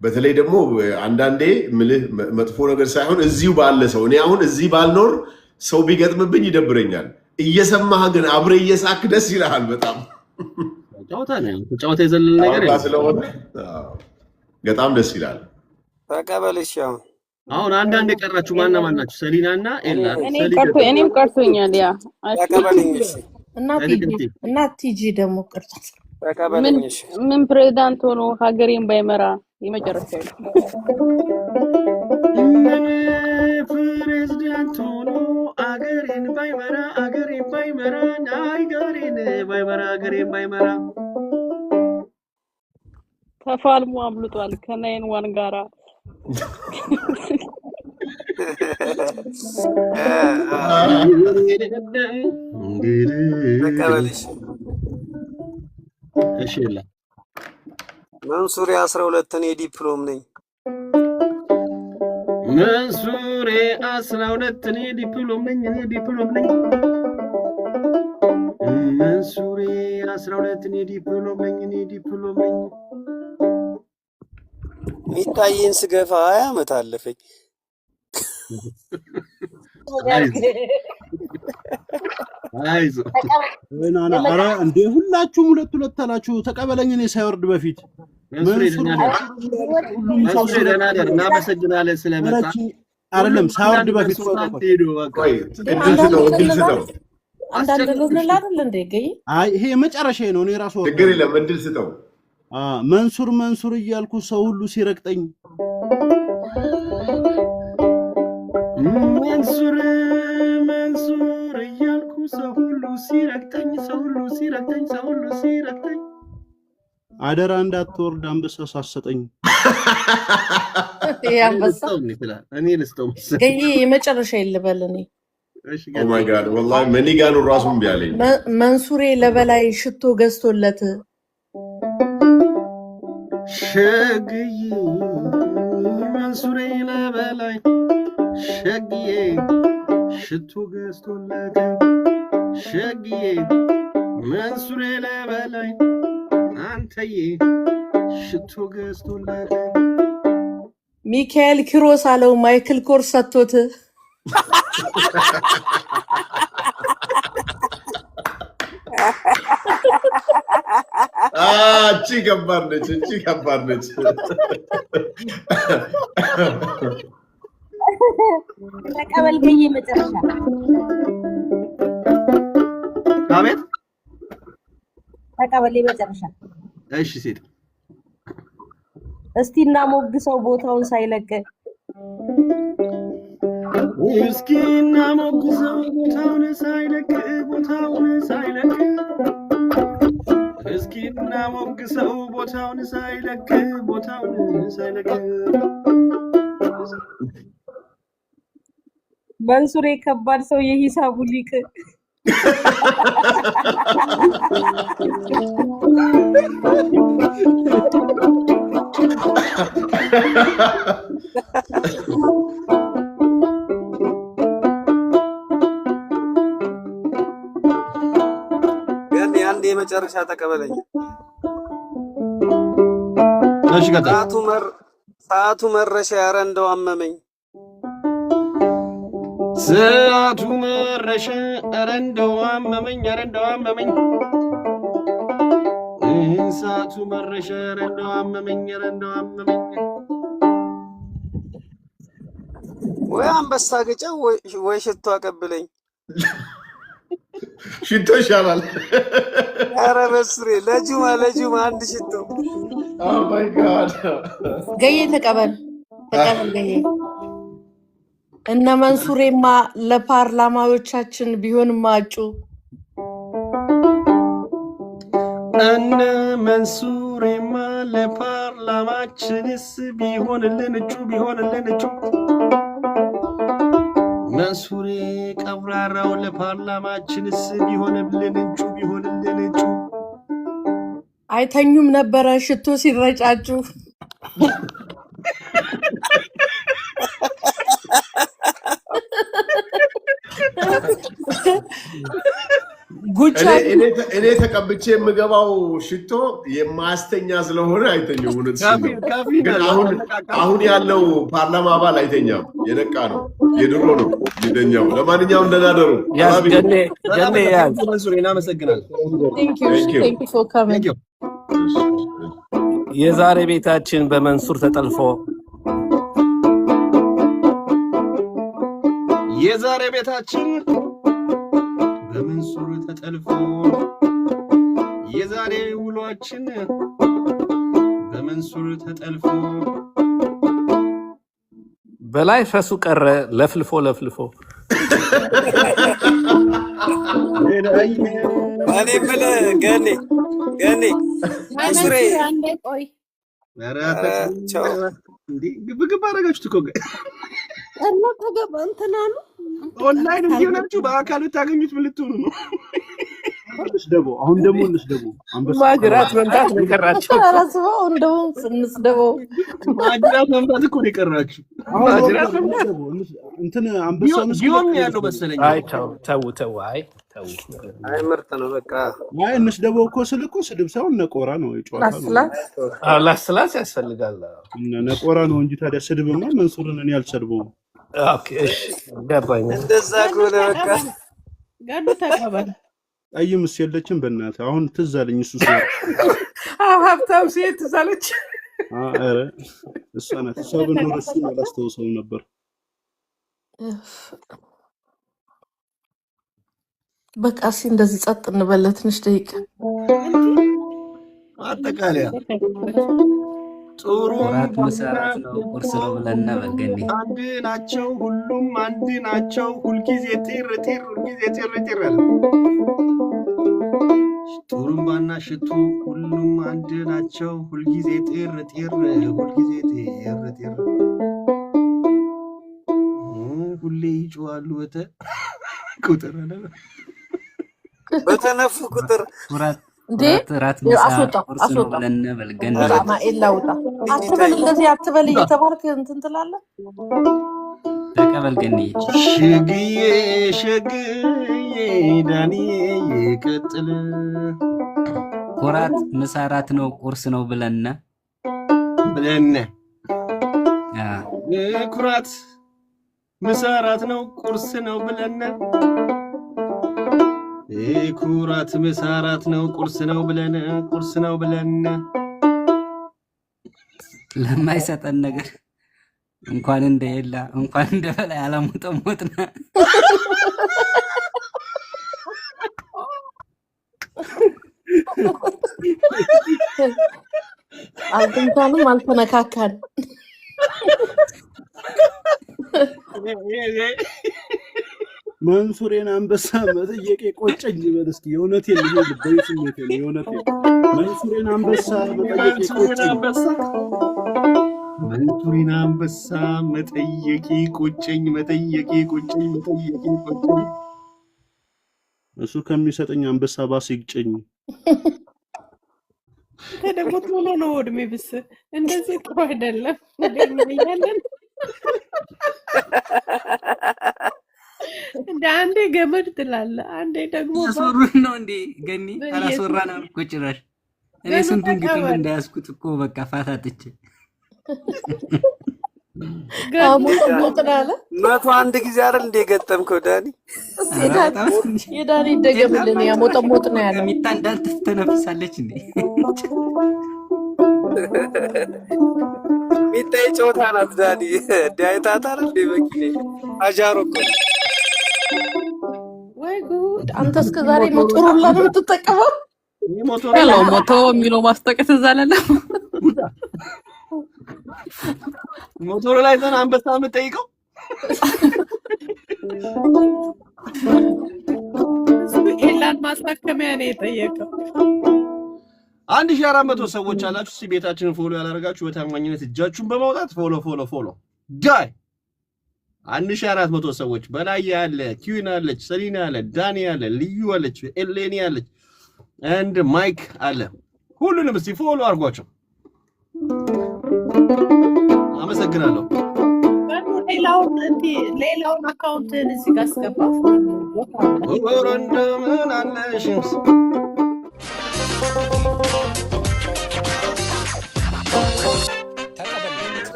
በተለይ ደግሞ አንዳንዴ ምልህ መጥፎ ነገር ሳይሆን እዚሁ ባለ ሰው እኔ አሁን እዚህ ባልኖር ሰው ቢገጥምብኝ ይደብረኛል። እየሰማህ ግን አብረ እየሳክ ደስ ይልሃል። በጣም ጨዋታ ነው። ጨዋታ የዘለለ ነገር ስለሆነ በጣም ደስ ይላል። ተቀበልሽ። አሁን አንዳንድ የቀራችሁ ማን ናችሁ? ሰሊናና ኤላ። እኔም ቀርቶኛል። ያ ተቀበልሽ። እና ቲጂ ደግሞ ቀርቷል። ተቀበልሽ። ምን ፕሬዝዳንት ሆኖ ሀገሬን ባይመራ የመጨረሻ ምን ፕሬዝዳንት ሆኖ አገሬን ባይመራ አገሬን ባይመራ ተፋልሞ አምልጧል ከናይን ዋን ጋራ። ተቀበልሽ። እሺ ይላ መንሱሬ 12 እኔ ዲፕሎም ነኝ። መንሱሬ 12 እኔ ዲፕሎም ነኝ። መንሱሬ 12 እኔ ዲፕሎም ነኝ። ሚታዬን ስገፋ 20 ዓመት አለፈኝ። አይዞ ወይናና አረ እንዴ ሁላችሁም ሁለት አላችሁ። ተቀበለኝ እኔ ሳይወርድ በፊት ሁሉም ሰው ስለናደር እናመሰግናለን ስለመጣ አይደለም ሳይወርድ በፊት ቆይ እድል ስጠው አንዳንድ ልንል አይደል እንዴ ገይ አይ ይሄ መጨረሻዬ ነው። እኔ ራሱ ችግር የለም እድል ስጠው። መንሱር እያልኩ ሰው ሁሉ ሲረግጠኝ መንሱር እያልኩ ሰው ሁሉ ሲረግጠኝ አደራ እንዳትወርድ አንበሳ ሳሰጠኝ። እኔ ልስጠው ገይ የመጨረሻ ይልበል እኔ ኦ ማይ ጋድ ወላሂ መኒጋኑ ራሱን ቢያለኝ መንሱሬ ለበላይ ሽቶ ገዝቶለት ሸግዬ መንሱሬ ለበላይ ሸግዬ ሽቶ ገዝቶለት ሸግዬ መንሱሬ ለበላይ አንተዬ ሽቶ ገዝቶለት ሚካኤል ኪሮስ አለው ማይክል ኮርስ ሰጥቶት እቺ ከባድ ነች። ተቀበል ገይ መጨረሻ አቤት ተቀበል መጨረሻ እሺ ሴት እስቲ እና ሞግሰው ቦታውን ሳይለቅ እስኪ እና ሞግሰው ቦታውን ሳይለቅ እስኪ እና ሞግሰው ቦታውን ሳይለቅ መንሱሬ ከባድ ሰው የሂሳቡ ሊቅ ግን አንዴ የመጨረሻ ተቀበለኝ። እሺ ቀጥል። ሰዓቱ መረሻ ያረ እንደው አመመኝ። ሰዓቱ መረሻ ያረ እንደው አመመኝ። ሰዓቱ መረሻ ያረ እንደው አመመኝ። ወይ አንበሳ ገጫ ወይ ሽቶ አቀብለኝ። ሽቶ ይሻላል። ኧረ መንሱሬ ለጁማ አንድ ሽቶ። ኦ ማይ ጋድ ገይ ተቀበል ገይ እነ መንሱሬማ ለፓርላማዎቻችን ቢሆን ማጩ እነ መንሱሬማ ለፓርላማችንስ ቢሆንልን እጩ መንሱሬ ቀብራራው ለፓርላማችንስ ቢሆንልን እጩ አይተኙም ነበረ ሽቶ ሲረጫጩ ጉቻ እኔ ተቀብቼ የምገባው ሽቶ የማስተኛ ስለሆነ አይተኛም። ግን አሁን ያለው ፓርላማ አባል አይተኛም፣ የነቃ ነው፣ የድሮ ነው የሚተኛው። ለማንኛውም እንደናደሩ ገኔ ያዝ እናመሰግናለን። የዛሬ ቤታችን በመንሱር ተጠልፎ የዛሬ ቤታችን በመንሱር ተጠልፎ የዛሬ ውሏችን በመንሱር ተጠልፎ በላይ ፈሱ ቀረ ለፍልፎ እኔ የምልህ ገኔ መንሱሬ አንዴ ቆይ ግብግብ አደረጋችሁት እኮ እና ተገባ እንትና ነው ኦንላይን እየሆናችሁ በአካል ብታገኙት ምን ልትሆኑ ነው? እንስደቡ አሁን ደግሞ እንስደቡ አንበሳ ማጅራት መምታት ነው የቀራቸው አራስበው እንደውም ስንስደበው ማጅራት መምታት እኮ ነው የቀራችሁ ማጅራት እንትን አንበሳ ጊዮን ያለው መሰለኝ አይ ተው አይ ምርጥ ነው በቃ አይ እንስደቡ እኮ ስልኩ ስድብ ሳይሆን ነቆራ ነው የጨዋታ ነው ላስላስ ያስፈልጋል ነቆራ ነው እንጂ ታዲያ ስድብማ መንሱርን እኔ አልሰድበውም ኦኬ ገባኝ እንደዛ ከሆነ በቃ ጋር ተቀበል አይምስ የለችም በእናትህ አሁን ትዝ አለኝ እሱ ሀብታም ሴት ትዝ አለች ኧረ እሷ ናት እሷ ብኖር እሱ አላስታውሰውም ነበር በቃ እሺ እንደዚህ ጸጥ እንበል ትንሽ ደቂቃ አጠቃላይ ጥሩ ወራት መሰራት ነው ቁርስ ነው ብለና በገኒ አንድ ናቸው ሁሉም አንድ ናቸው ሁልጊዜ ጤር ሁልጊዜ ጤር ያለ ጥሩምባና ሽቱ ሁሉም አንድ ናቸው ሁልጊዜ ጤር ሁልጊዜ ጤር ሁሌ ይጮዋሉ ቁጥር አለ በተነፉ ቁጥር ራት አስወጣ ብለና በልገኒ ማኤላውጣ አትበል እንደዚህ አትበል እየተባልክ እንትን ትላለህ ተቀበል ገኒ ሸግዬ ዳኒ ይቀጥል ኩራት መሰራት ነው ቁርስ ነው ብለና ኩራት መሰራት ነው ቁርስ ነው ብለና ኩራት መሰራት ነው ቁርስ ነው ብለን ለማይሰጠን ነገር እንኳን እንደየላ እንኳን እንደበላይ አላሞጠሞጥና አልተንካንም አልተነካካን መንሱሬን አንበሳ መጠየቄ ቆጨኝ ይበል እስኪ የእውነቴን ልጅ ልበይ ስሜቴ ነው የእውነቴን መንሱሬን አንበሳ መጠየቄ ቆጨኝ መንሱሬን አንበሳ መጠየቄ ቆጨኝ እሱ ከሚሰጠኝ አንበሳ ባስ ይግጨኝ ደግሞ ቶሎ ነው ወድሜ ብስ እንደዚህ ጥሩ አይደለም እንደምን ይያለን እንደ አንዴ ገመድ ትላለህ አንዴ ደግሞ ያስወሩን ነው እንዴ ገኒ አላስወራና እኮ ጭራሽ እኔ ስንቱን ግጥም እንዳያስኩት እኮ በቃ ፋታጥቼ ሞጥናለ መቶ አንድ ጊዜ አይደል እንደ ገጠምከው ዳኒ የዳኒ ደገምልን ያ ሞጥ ነው ያለው ሚታ እንዳልተነፍሳለች እንዴ ሚታ ጮታ ናት ዳኒ ዳይታታ አይደል በኪኔ አጃሮ እኮ ወይ ጉድ አንተ እስከ ዛሬ ሞቶሮላ ነው የምትጠቀመው ሞቶ የሚለው ማስጠቀት እዛለለ ሞቶሮ ላይ ተና አንበሳ የምጠይቀው ኤላን ማስታከሚያ ነው የጠየቀው 1400 ሰዎች አላችሁ እዚህ ቤታችንን ፎሎ ያላረጋችሁ በታማኝነት እጃችሁን በማውጣት ፎሎ ዳይ 1400 ሰዎች በላይ ያለ ኪዩን አለች ሰሊና አለ ዳኒ አለ ልዩ አለች ኤሌኒ አለች and ማይክ አለ ሁሉንም እስቲ ፎሎ አርጓቸው አመሰግናለሁ ሌላውን አካውንትን እዚህ ጋር አስገባ ወረንደምን አለሽ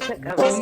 ተቀበል